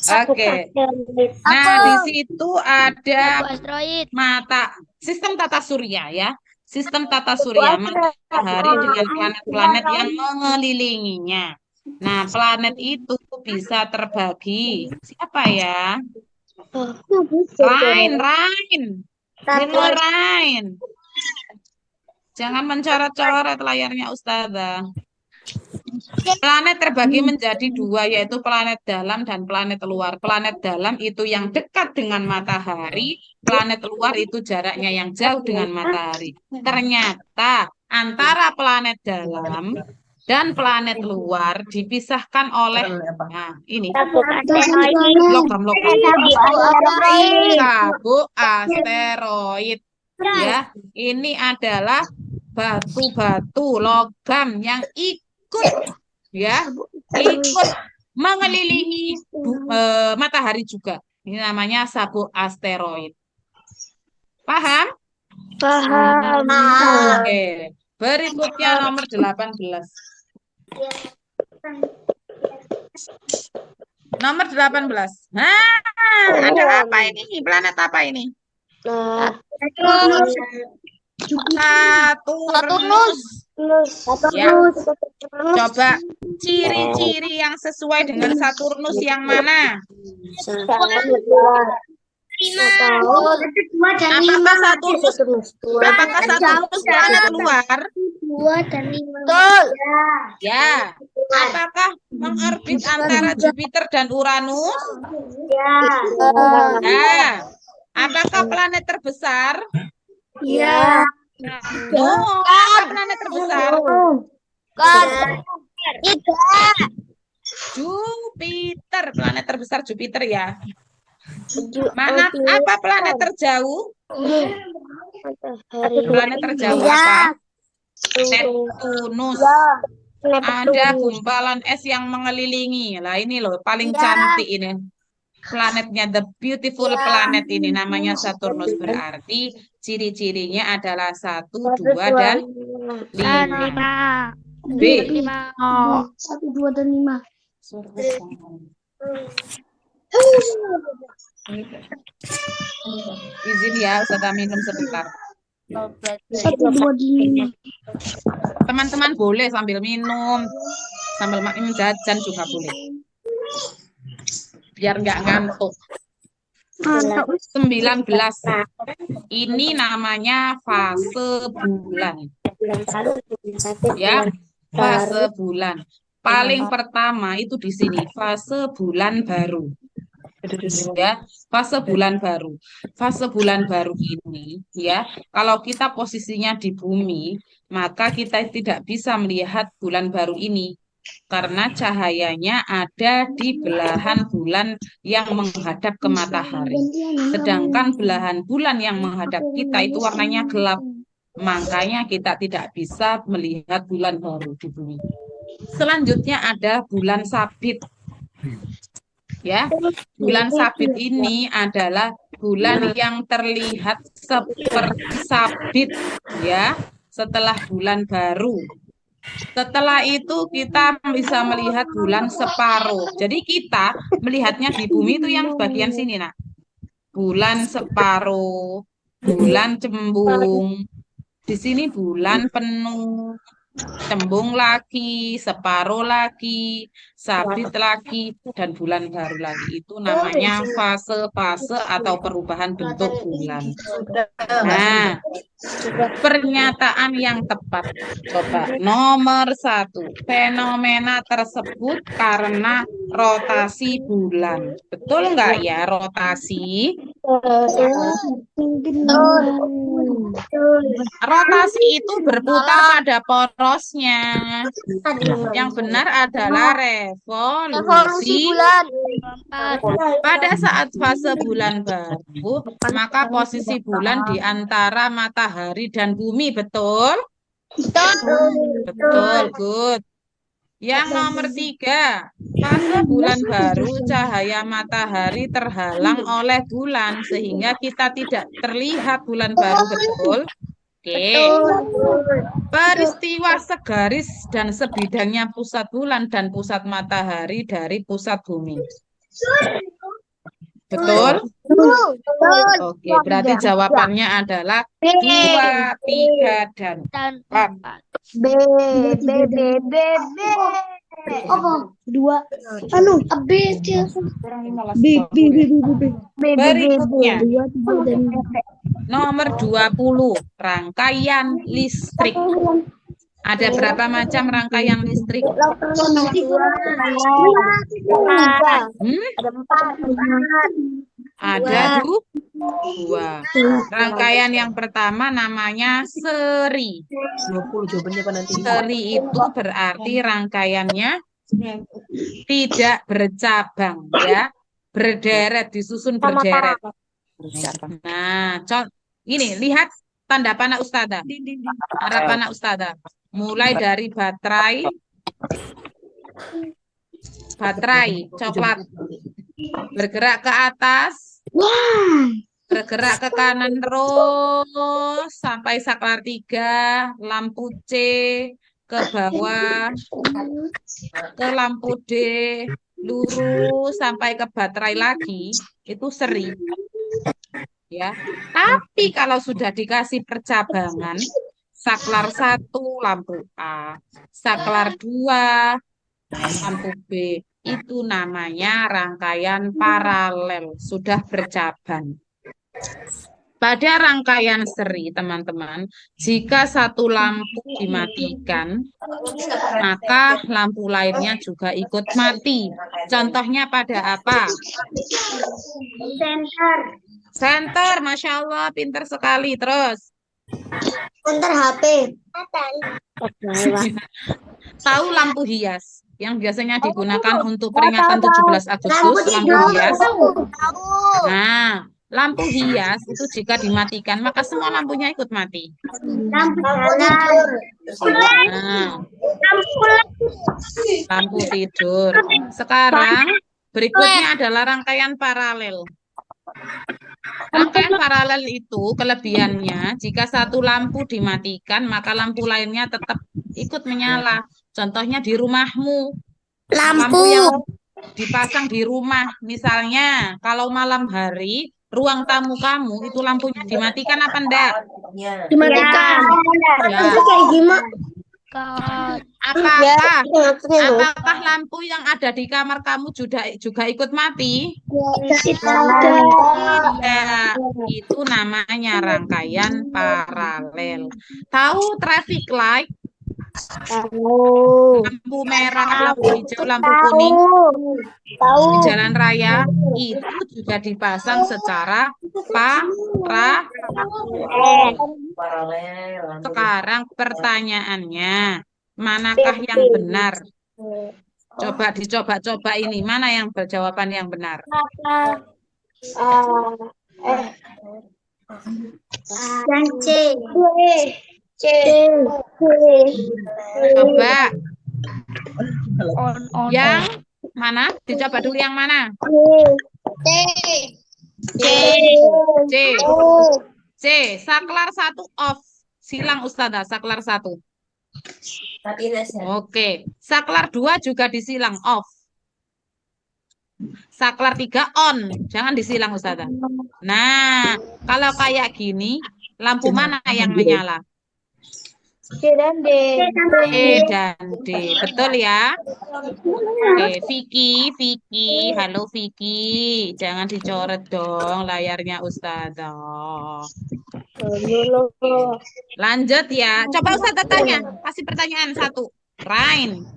Oke. Nah, di situ ada Asteroid. sistem tata surya ya. Sistem tata surya, matahari dengan planet-planet yang mengelilinginya. Nah, planet itu bisa terbagi. Siapa ya? Rain. Hello, Rain. Jangan mencoret-coret layarnya Ustazah. Planet terbagi menjadi dua, yaitu planet dalam dan planet luar. Planet dalam itu yang dekat dengan matahari, planet luar itu jaraknya yang jauh dengan matahari. Ternyata antara planet dalam dan planet luar dipisahkan oleh, nah ini, logam-logam. Sabuk asteroid. Ya, ini adalah batu-batu logam yang ikut mengelilingi matahari juga. Ini namanya sabuk asteroid. Paham? Paham. Oke. Berikutnya nomor 18. Nomor 18. Nah, ada apa ini? Planet apa ini? Saturnus. Ya. Coba ciri-ciri yang sesuai dengan Saturnus yang mana? Apakah Saturnus planet luar? 2 dan 5. Ya. Apakah mengorbit antara Jupiter dan Uranus? Ya. Apakah planet terbesar? Ya. Apakah planet terbesar? Jupiter, planet terbesar Jupiter ya. Apa planet terjauh? Planet terjauh apa? Neptunus. Ada gumpalan es yang mengelilingi. Lah ini loh paling cantik ini. Planetnya, the beautiful planet ini namanya Saturnus. Berarti ciri-cirinya adalah 1, 2, dan 5. B. 1, 2 dan 5. Izin ya, Ustazah minum sebentar. 1, 2 dan 5. Teman-teman boleh sambil minum, sambil makan jajan juga boleh. Biar nggak ngantuk. 19. Ini namanya fase bulan. Ya, fase bulan. Paling pertama itu di sini, fase bulan baru. Ya, fase bulan baru. Fase bulan baru ini ya, kalau kita posisinya di bumi, maka kita tidak bisa melihat bulan baru ini karena cahayanya ada di belahan bulan yang menghadap ke matahari. Sedangkan belahan bulan yang menghadap kita itu warnanya gelap. Makanya kita tidak bisa melihat bulan baru di bumi. Selanjutnya ada bulan sabit. Ya, bulan sabit ini adalah bulan yang terlihat seperti sabit ya, setelah bulan baru. Setelah itu kita bisa melihat bulan separuh. Jadi kita melihatnya di bumi itu yang bagian sini, nak. Bulan separuh, bulan cembung. Di sini bulan penuh, cembung lagi, separuh lagi, sabit lagi, dan bulan baru lagi. Itu namanya fase-fase atau perubahan bentuk bulan. Nah, pernyataan yang tepat. Coba nomor 1. Fenomena tersebut karena rotasi bulan. Betul nggak ya rotasi? Rotasi itu berputar pada porosnya. Yang benar adalah revolusi bulan. Pada saat fase bulan baru, maka posisi bulan di antara matahari dan bumi, betul? Betul, good. Yang nomor 3, pada bulan baru cahaya matahari terhalang oleh bulan sehingga kita tidak terlihat bulan baru, betul? Oke. Peristiwa segaris dan sebidangnya pusat bulan dan pusat matahari dari pusat bumi. Betul? Oke, berarti jawabannya adalah 2, 3, dan 4. B. Dua. B, C. Berikutnya, Dua, tiga, dan nomor 20, rangkaian listrik. Ada berapa macam rangkaian listrik? Ada 2. Rangkaian yang pertama namanya seri. 20 jawabannya apa nanti? Seri itu berarti rangkaiannya tidak bercabang, ya, berderet, disusun berderet. Nah, ini lihat tanda panah Ustazah. Arah panah Ustazah. Mulai dari baterai coklat, bergerak ke atas, bergerak ke kanan terus sampai saklar 3, lampu C, ke bawah, ke lampu D, lurus sampai ke baterai lagi, itu seri. Ya, tapi kalau sudah dikasih percabangan, saklar 1 lampu A, saklar 2 lampu B, itu namanya rangkaian paralel, sudah bercabang. Pada rangkaian seri, teman-teman, jika satu lampu dimatikan, maka lampu lainnya juga ikut mati. Contohnya pada apa? Senter, Masya Allah, pinter sekali. Terus. Senter HP. Tahu lampu hias yang biasanya digunakan untuk peringatan 17 Agustus, lampu hias. Nah, lampu hias itu jika dimatikan, maka semua lampunya ikut mati. Nah, lampu tidur. Sekarang, berikutnya adalah rangkaian paralel. Rangkaian paralel itu kelebihannya, jika satu lampu dimatikan, maka lampu lainnya tetap ikut menyala. Contohnya di rumahmu, lampu yang dipasang di rumah, misalnya kalau malam hari, ruang tamu kamu itu lampunya dimatikan apa enggak? dimatikan. Ya. Apakah lampu yang ada di kamar kamu juga ikut mati? Ya, itu namanya rangkaian paralel. Tahu traffic light? Lampu merah, lampu hijau, lampu kuning di jalan raya itu juga dipasang secara paralel. Sekarang pertanyaannya, manakah yang benar? Coba dicoba-coba ini, mana yang berjawaban yang benar? Dan C. Coba. Yang mana? Dicoba dulu yang mana? C. Saklar 1 off. Silang Ustazah, saklar 1. Oke. Saklar 2 juga disilang off. Saklar 3 on. Jangan disilang Ustazah. Nah, kalau kayak gini, lampu mana yang menyala? C dan D. E dan D. Betul ya? Oke, Vicky. Halo Vicky. Jangan dicoret dong layarnya Ustazah. Lanjut ya. Coba Ustazah tanya. Kasih pertanyaan 1. Rain.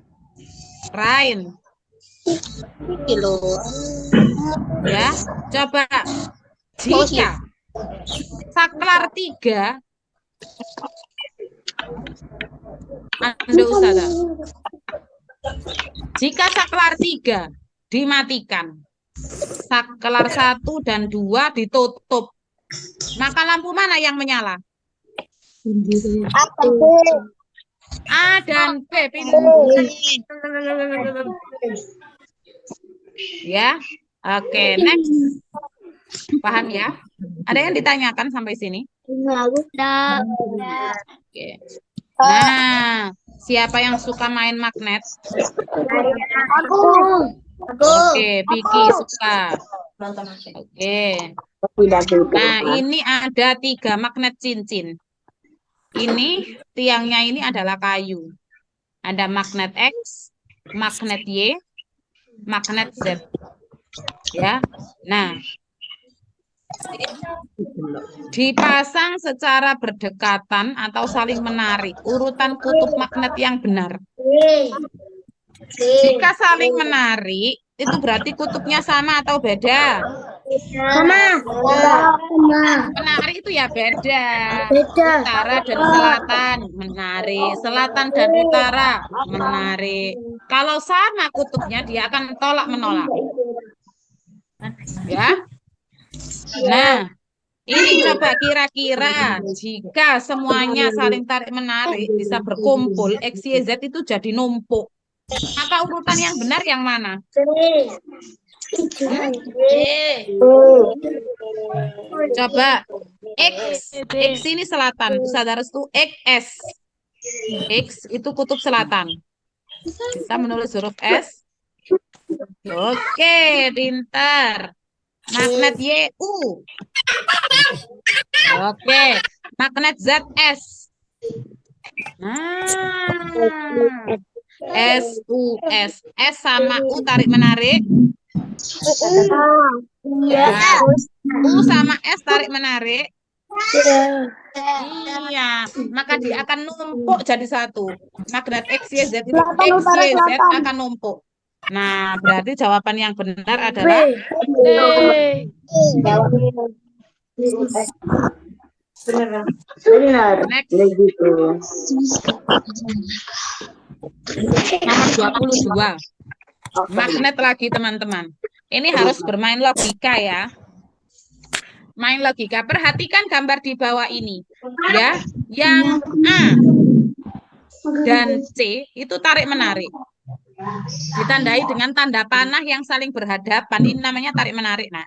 Ya, coba. Jika saklar 3 Anda Ustazah. Jika saklar 3 dimatikan, saklar 1 dan 2 ditutup, maka lampu mana yang menyala? A dan B. Ya, oke, next. Paham ya? Ada yang ditanyakan sampai sini? Oke. Nah, siapa yang suka main magnet? Oke, Vicky suka. Oke. Nah, ini ada 3 magnet cincin. Ini tiangnya ini adalah kayu. Ada magnet X, magnet Y, magnet Z. Ya. Nah, dipasang secara berdekatan atau saling menarik. Urutan kutub magnet yang benar. Jika saling menarik, itu berarti kutubnya sama atau beda? Sama. Menarik itu ya beda. Utara dan selatan menarik. Selatan dan utara menarik. Kalau sama kutubnya, dia akan tolak menolak. Ya. Nah, ini coba kira-kira jika semuanya saling tarik menarik bisa berkumpul, X, Y, Z itu jadi numpuk. Maka urutan yang benar yang mana? Coba X ini selatan, Ustazah Restu, XS. X itu kutub selatan. Bisa menulis huruf S. Oke, pintar. Magnet YU. Oke, magnet ZS. Nah, SUS. S sama U tarik menarik. Ya. U sama S tarik menarik. Iya, maka dia akan numpuk jadi satu. Magnet XYZ itu XYZ akan numpuk. Nah, berarti jawaban yang benar adalah Benar. next. Begitu. Nomor 22. Magnet lagi, teman-teman. Ini harus bermain logika ya. Main logika. Perhatikan gambar di bawah ini. Ya, yang A dan C itu tarik menarik. Ditandai dengan tanda panah yang saling berhadapan. Ini namanya tarik menarik. Nah,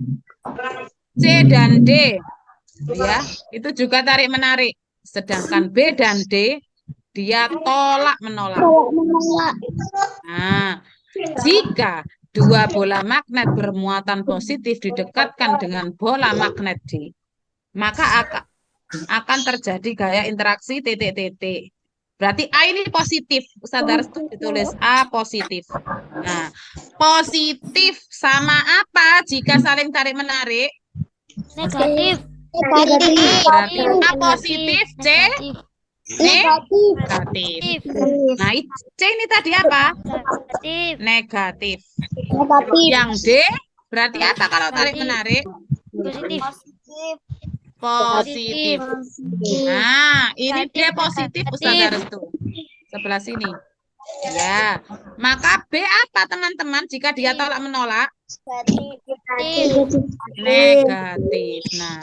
C dan D ya, itu juga tarik menarik. Sedangkan B dan D dia tolak menolak. Nah, jika dua bola magnet bermuatan positif didekatkan dengan bola magnet D, maka akan terjadi gaya interaksi titik-titik. Berarti A ini positif. Ustazah Restu ditulis A positif. Nah, positif sama apa jika saling tarik menarik? Negatif. Berarti A positif, C negatif. Nah, C ini tadi apa? Negatif. Yang D berarti apa kalau tarik menarik? Positif. Nah, ini dia positif, Ustazah Restu. Sebelah sini. Ya, maka B apa teman-teman jika dia tolak menolak? Negatif. Nah,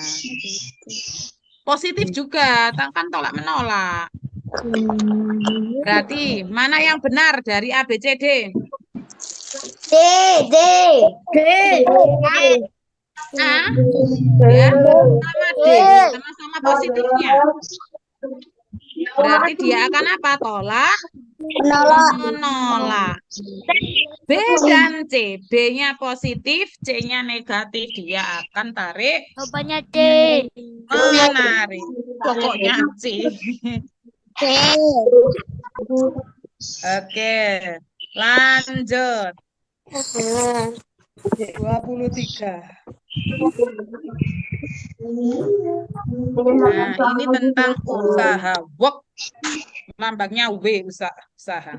positif juga, kan tolak menolak. Berarti mana yang benar dari A, B, C, D? D. A, ya, sama D, sama-sama positifnya. Berarti dia akan apa? Tolak menolak. B dan C, B-nya positif, C-nya negatif, dia akan tarik menarik. Pokoknya C. Oke, lanjut. 23. Nah, ini tentang usaha. Work. Lambangnya W, usaha.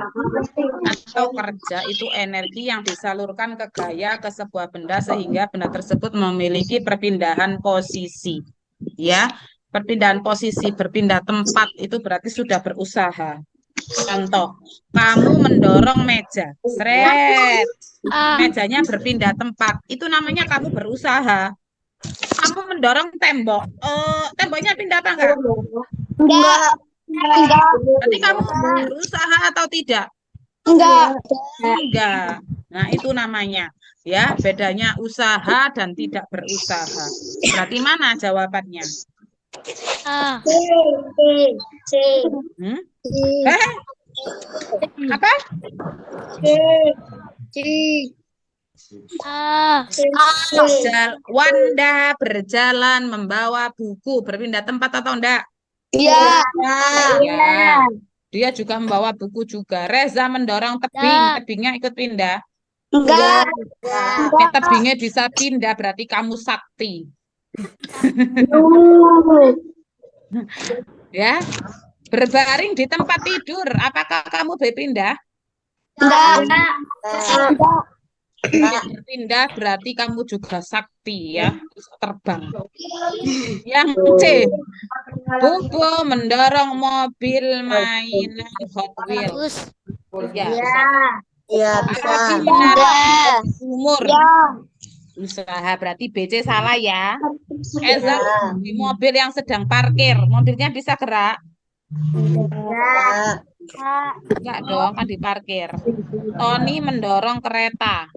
Atau kerja itu energi yang disalurkan ke gaya ke sebuah benda sehingga benda tersebut memiliki perpindahan posisi. Ya, perpindahan posisi, berpindah tempat itu berarti sudah berusaha. Contoh, kamu mendorong meja, seret, mejanya berpindah tempat, itu namanya kamu berusaha. Kamu mendorong tembok, temboknya pindah apa enggak? Enggak. Berarti kamu berusaha atau tidak? Enggak. Enggak. Nah, itu namanya. Ya, bedanya usaha dan tidak berusaha. Berarti mana jawabannya? A. Hmm? Eh, apa? A. Wanda berjalan membawa buku. Berpindah tempat atau enggak? Iya. Ya. Dia juga membawa buku juga. Reza mendorong tebing. Ya. Tebingnya ikut pindah. Enggak. Nek tebingnya bisa pindah, berarti kamu sakti. Ya. Berbaring di tempat tidur. Apakah kamu berpindah? Enggak. Berpindah berarti kamu juga sakti ya. Bisa terbang. Yang C. Bobo mendorong mobil mainan Hot Wheels. Bagus. Ya. Iya. Abi menara sumur. Usaha berarti BC salah ya. Eza di mobil yang sedang parkir. Mobilnya bisa gerak? Enggak dong, kan diparkir. Tony mendorong kereta.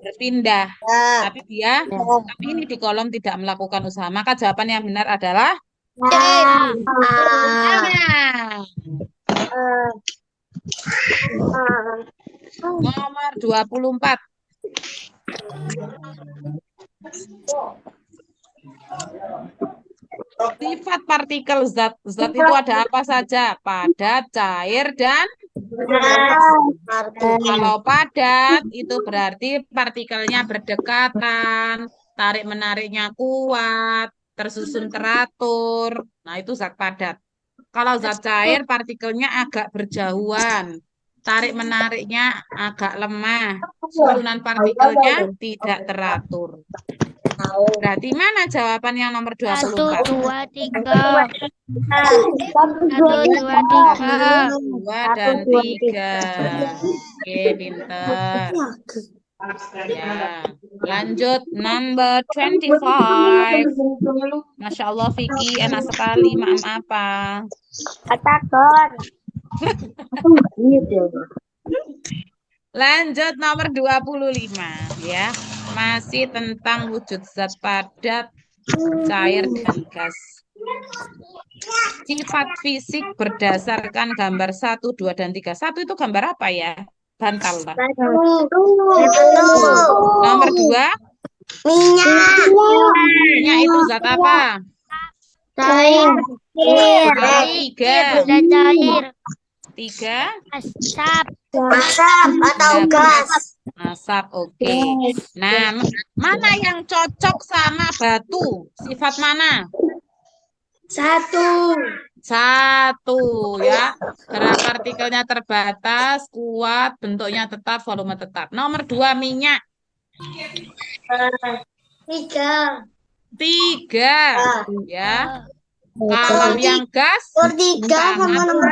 Berpindah. Tapi ini di kolom tidak melakukan usaha. Maka jawaban yang benar adalah nomor 24. Sifat partikel zat. Zat itu ada apa saja? Padat, cair, dan kalau padat itu berarti partikelnya berdekatan, tarik-menariknya kuat, tersusun teratur. Nah, itu zat padat. Kalau zat cair partikelnya agak berjauhan, tarik-menariknya agak lemah, susunan partikelnya tidak teratur. Berarti mana jawaban yang nomor 1, 24? 2, 3. 1, 2, 3. 2 dan 3. Oke, pinter. Ya, lanjut number 25. Masya Allah Vicky, enak sekali. Maaf apa? Katakan. Lanjut nomor 25 ya. Masih tentang wujud zat padat, cair, dan gas. Sifat fisik berdasarkan gambar 1, 2, dan 3. 1 itu gambar apa ya? Bantal lah. Nomor 2. Minyak itu zat apa? Cair. Nomor 3. Benda cair. 3. Asap. Asap atau gas. Asap, oke. Nah, mana yang cocok sama batu? Sifat mana? 1. 1 ya. Gerak partikelnya terbatas, kuat, bentuknya tetap, volume tetap. Nomor 2 minyak. 3. 3 ya. Kalau yang gas, Nomor 3 sama nomor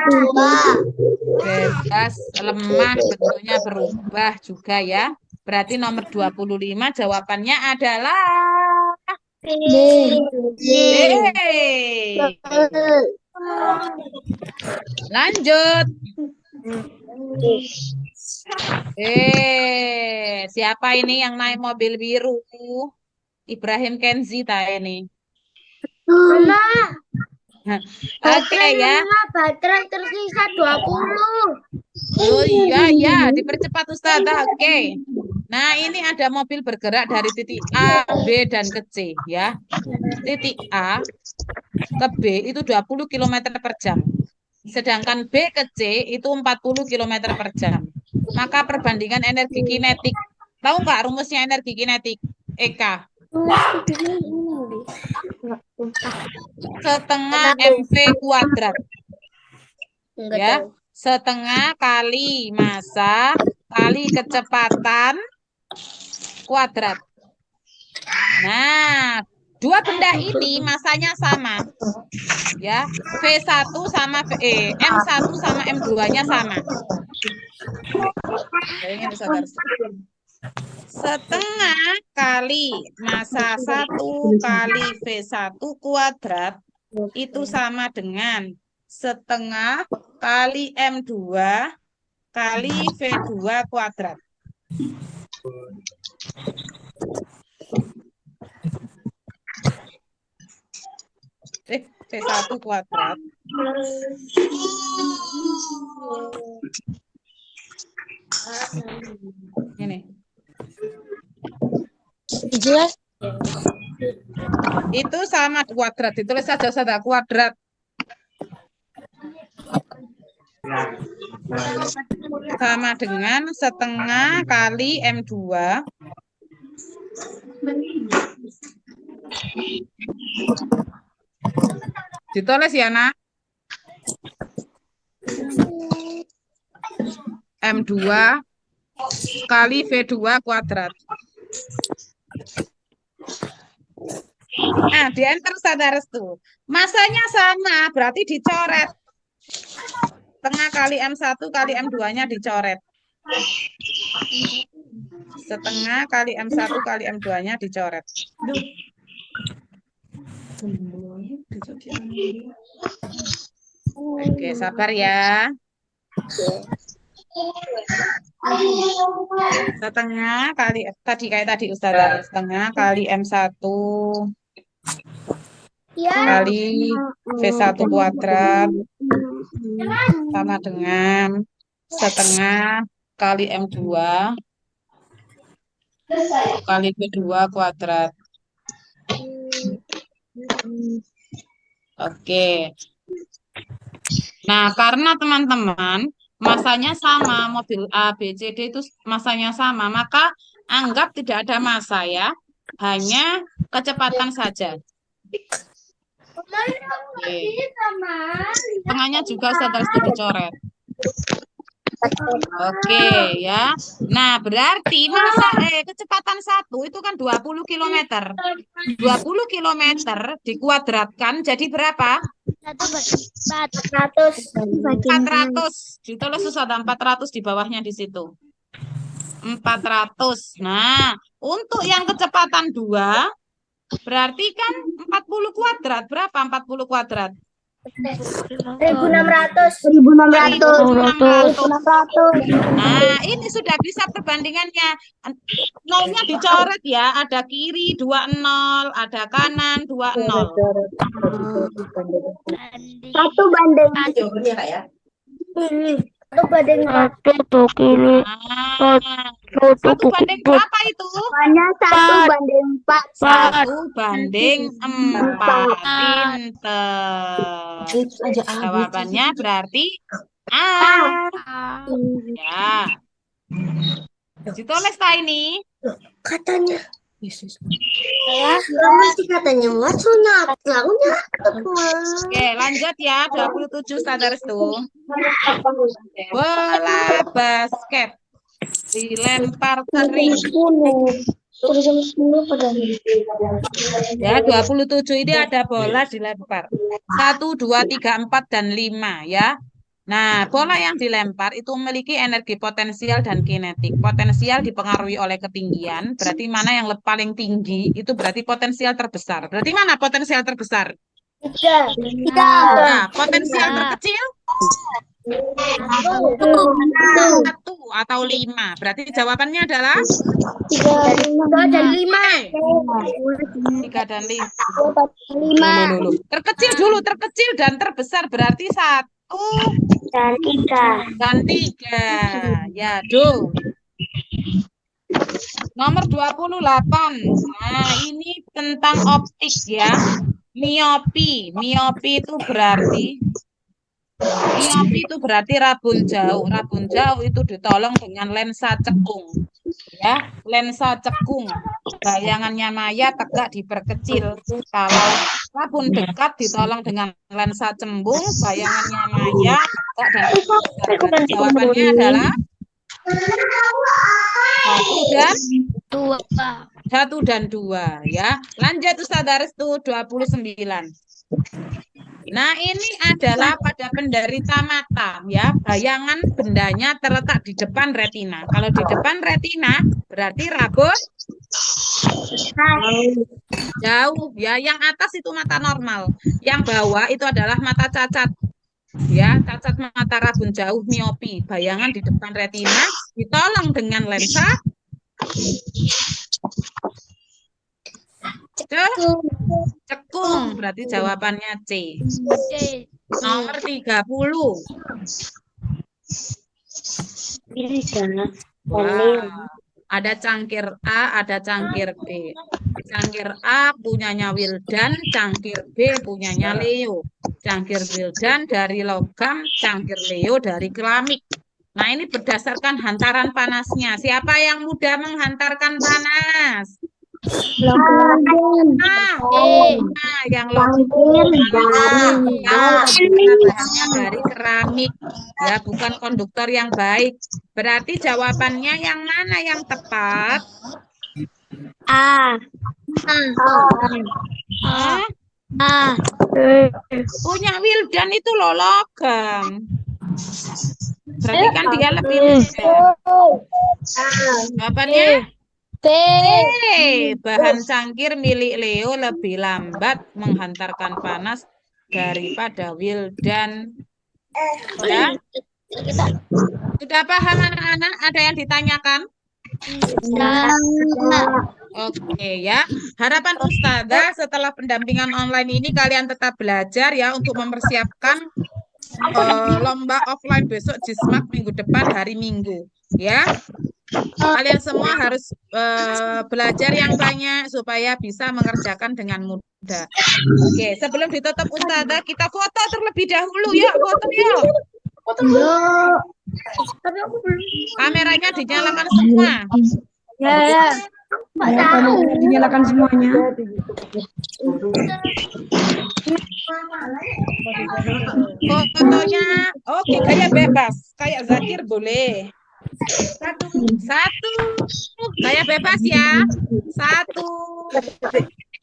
2. gas lemah, bentuknya berubah juga ya. Berarti nomor 25 jawabannya adalah B. Lanjut. Siapa ini yang naik mobil biru? Ibrahim Kenzi ini. Oke ya. Baterai tersisa 20. Oh iya, dipercepat Ustazah. Oke. Nah, ini ada mobil bergerak dari titik A, B, dan ke C ya. Titik A ke B itu 20 km per jam. Sedangkan B ke C itu 40 km per jam. Maka perbandingan energi kinetik. Tahu nggak rumusnya energi kinetik? EK. Setengah mv kuadrat. Ya, setengah kali massa kali kecepatan kuadrat. Nah, dua benda ini masanya sama. Ya, V1 sama M1 sama M2-nya sama. Setengah kali massa 1 kali V1 kuadrat itu sama dengan setengah kali M2 kali V2 kuadrat. V1 kuadrat. Ini. Jelas. Itu sama kuadrat, ditulis saja kuadrat. Sama dengan setengah kali M2 ditulis ya nak, M2 kali V2 kuadrat. Nah, di enter Ustazah Restu. Masanya sama, berarti dicoret. Setengah kali M1 kali M2-nya dicoret. Setengah kali M1 kali M2-nya dicoret. Oke, sabar ya. Setengah kali kayak tadi Ustazah, setengah kali M1 kali V1 kuadrat sama dengan setengah kali M2 kali V2 kuadrat. Oke. Nah, karena teman-teman masanya sama, mobil A, B, C, D itu masanya sama, maka anggap tidak ada massa ya, hanya kecepatan saja. Oke. Tengahnya juga Ustazah Restu dicoret. Oke ya. Nah, berarti kecepatan 1 itu kan 20 km. 20 km dikuadratkan jadi berapa? 400. Ditulis Ustazah 400 di bawahnya di situ. 400. Nah, untuk yang kecepatan 2 berarti kan 40 kuadrat. Berapa 40 kuadrat? 1.600. Nah, ini sudah bisa perbandingannya. Nolnya dicoret ya. Ada kiri 20, ada kanan 20. 1 banding. Jawabannya Kak ya. 1 banding 1 kilo. Nah, 1 banding berapa itu? Banyak 1 banding 4. 1 banding 4. Pinter. Jawabannya berarti A. Ya. Ditulis tak ini? Katanya. Masih katanya maksudnya lagunya. Oke, lanjut ya. 27 Ustazah Restu. Bola basket dilempar ke ring. Ya, 27 ini ada bola dilempar. 1, 2, 3, 4, dan 5 ya. Nah, bola yang dilempar itu memiliki energi potensial dan kinetik. Potensial dipengaruhi oleh ketinggian, berarti mana yang paling tinggi, itu berarti potensial terbesar. Berarti mana potensial terbesar? 3. Nah, potensial terkecil? 1 atau 5. Berarti jawabannya adalah 3 dan 5. 3 dan 5. Terkecil dulu, terkecil dan terbesar berarti 1 Dan 3. dan 3. Ya, Do. Nomor 28. Nah, ini tentang optik ya. Miopi. Miopi itu berarti rabun jauh. Rabun jauh itu ditolong dengan lensa cekung. Ya, lensa cekung. Bayangannya maya tegak diperkecil. Kalau rabun dekat ditolong dengan lensa cembung, bayangannya maya tegak dan diperkecil. Jawabannya adalah 1 dan 2 ya. Lanjut Ustazah Restu 29. Nah, ini adalah pada penderita mata ya. Bayangan bendanya terletak di depan retina. Kalau di depan retina berarti rabun Jauh ya, yang atas itu mata normal, yang bawah itu adalah mata cacat. Ya, cacat mata rabun jauh miopi, bayangan di depan retina ditolong dengan lensa cekung, berarti jawabannya C. Nomor 30. Wah, ada cangkir A, ada cangkir B. Cangkir A punyanya Wildan, cangkir B punyanya Leo. Cangkir Wildan dari logam, cangkir Leo dari keramik. Nah, ini berdasarkan hantaran panasnya. Siapa yang mudah menghantarkan panas? Yang logam bahannya dari keramik, ya, bukan konduktor yang baik. Berarti jawabannya yang mana yang tepat? Punya Wildan itu loh logam. Berarti kan dia lebih mudah. Jawabannya bahan cangkir milik Leo lebih lambat menghantarkan panas daripada Wildan. Ya? Sudah paham anak-anak? Ada yang ditanyakan? Oke ya. Harapan Ustazah setelah pendampingan online ini kalian tetap belajar ya untuk mempersiapkan lomba offline besok Jismak minggu depan hari Minggu ya. Kalian semua harus belajar yang banyak supaya bisa mengerjakan dengan mudah. Oke, sebelum ditutup Ustazah, kita foto terlebih dahulu ya, foto ya. Kameranya dinyalakan semua. Ya. Kameranya dinyalakan semuanya. Fotonya, oke, gaya bebas, kayak Zakir boleh. Satu, gaya bebas ya. 1,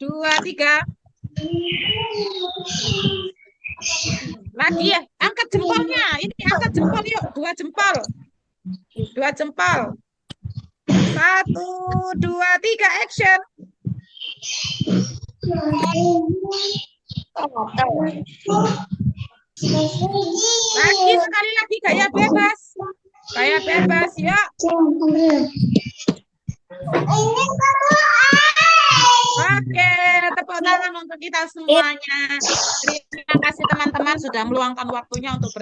2, 3. Lagi ya, angkat jempolnya. Ini angkat jempol yuk, 2 jempol. 2 jempol. 1, 2, 3, action. Lagi sekali lagi gaya bebas. Gaya bebas ya. Oke, tepuk tangan untuk kita semuanya. Terima kasih teman-teman sudah meluangkan waktunya untuk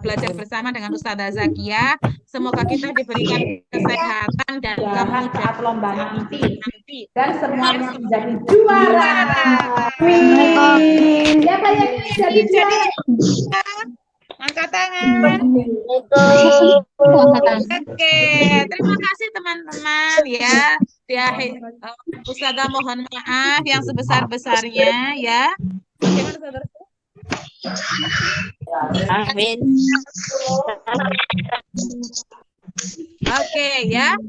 belajar bersama dengan Ustazah Zakia. Semoga kita diberikan kesehatan dan kemudahan saat lomba nanti. Dan semuanya menjadi juara. Siapa yang jadi juara? Angkat tangan. Oke, terima kasih teman-teman ya. Ustazah mohon maaf yang sebesar-besarnya ya. Gimana saudaraku? Amin. Oke ya.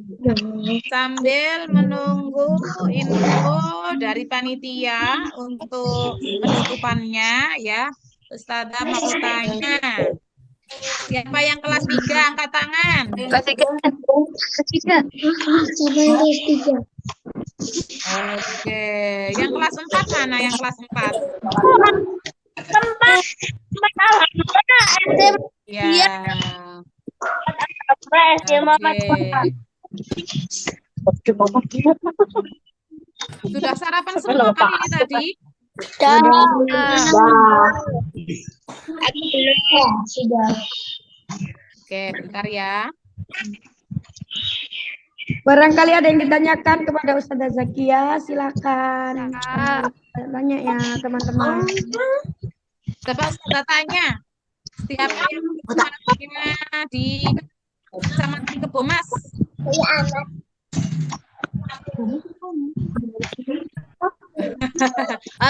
Sambil menunggu info dari panitia untuk penutupannya ya. Ustazah mau tanya. Siapa yang kelas 3 angkat tangan? Kelas 3. Oke, yang kelas 4 mana? Yang kelas 4? Ya. Sudah sarapan semua kan ini tadi? Oke, bentar ya. Barangkali ada yang ditanyakan kepada Ustazah Zakia, silakan. Tanya ya teman-teman. Coba Ustazah tanya. Siapa yang di Kecamatan Kebomas?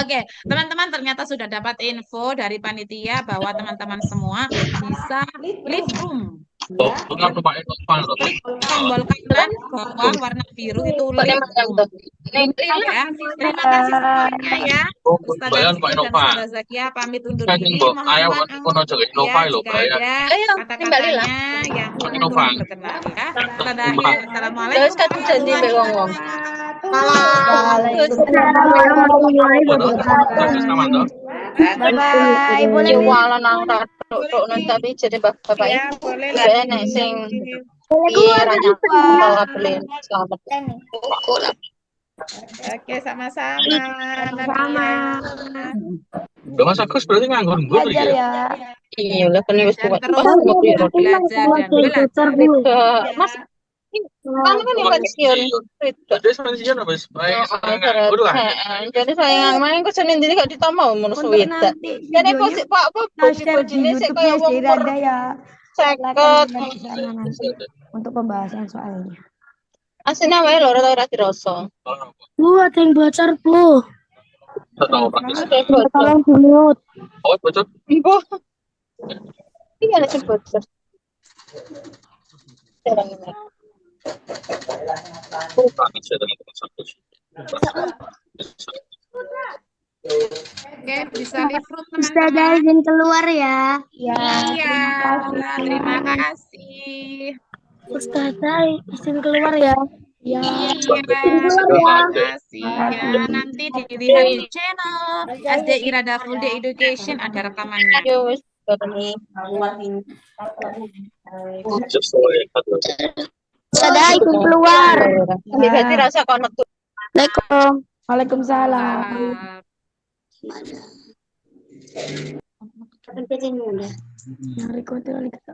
Oke, teman-teman ternyata sudah dapat info dari panitia bahwa teman-teman semua bisa live room. Oh, bukan Pak Innova loh. Tombol kanan bawah warna biru itu link room. Ya, terima kasih semuanya ya. Oh, Ustazah bayan Pak Rizky dan Innova. Ustazah Zakia pamit undur Saya diri. Mbok, Mohon ayo maaf kono jaga Innova ya lho, jika bayan. ada kata-katanya yang Pak Innova. kurang berkenan ya. Kata akhir, Assalamualaikum Terus kan janji mbek wong-wong. Warahmatullahi wabarakatuh. Terus aman toh? Bye-bye. Boleh Ya wala nang tok tapi jadi bapak Ya, boleh iki enek lanjut. sing piye ra nyangkal kabelen selamat. Oke, sama-sama. Nadia. Loh, Mas Agus berarti nganggur mbok Belajar iki. ya. Iya lah kan wis Dan kuat. terus Pas mau biro belajar dan belajar. Mas kan ini pensiun. Jadi pensiun apa wis? Nganggur kan? Jadi saya main kok senin ini gak ditambah mun Untuk suwit. nanti Jadi videonya posisi Pak apa kita share di bojine sik YouTube-nya kaya wong Irada ya. Silakan seket. lihat di sana nanti untuk pembahasan soalnya. Asline wae lho ora dirasa. Bu, ada yang bocor, Bu. Tahu praktis. Tolong di-mute. Oh, bocor. Mbah. Iki ana sing bocor. Terang ini. Oh, praktis ya dengan Mas Agus. Oke, bisa di-fruit Ustazah teman-teman. izin keluar ya. Iya, terima kasih. Ustazah izin keluar ya. Iya, terima kasih ya. Nanti dilihat di channel SD Irada Full Day Education ada rekamannya. Yo wis bareng. Just sorry. Ustazah izin keluar. Ini berarti rasa kono tuh. Assalamualaikum. Waalaikumsalam. Ah. Sampai sini udah. Yang record lagi kita.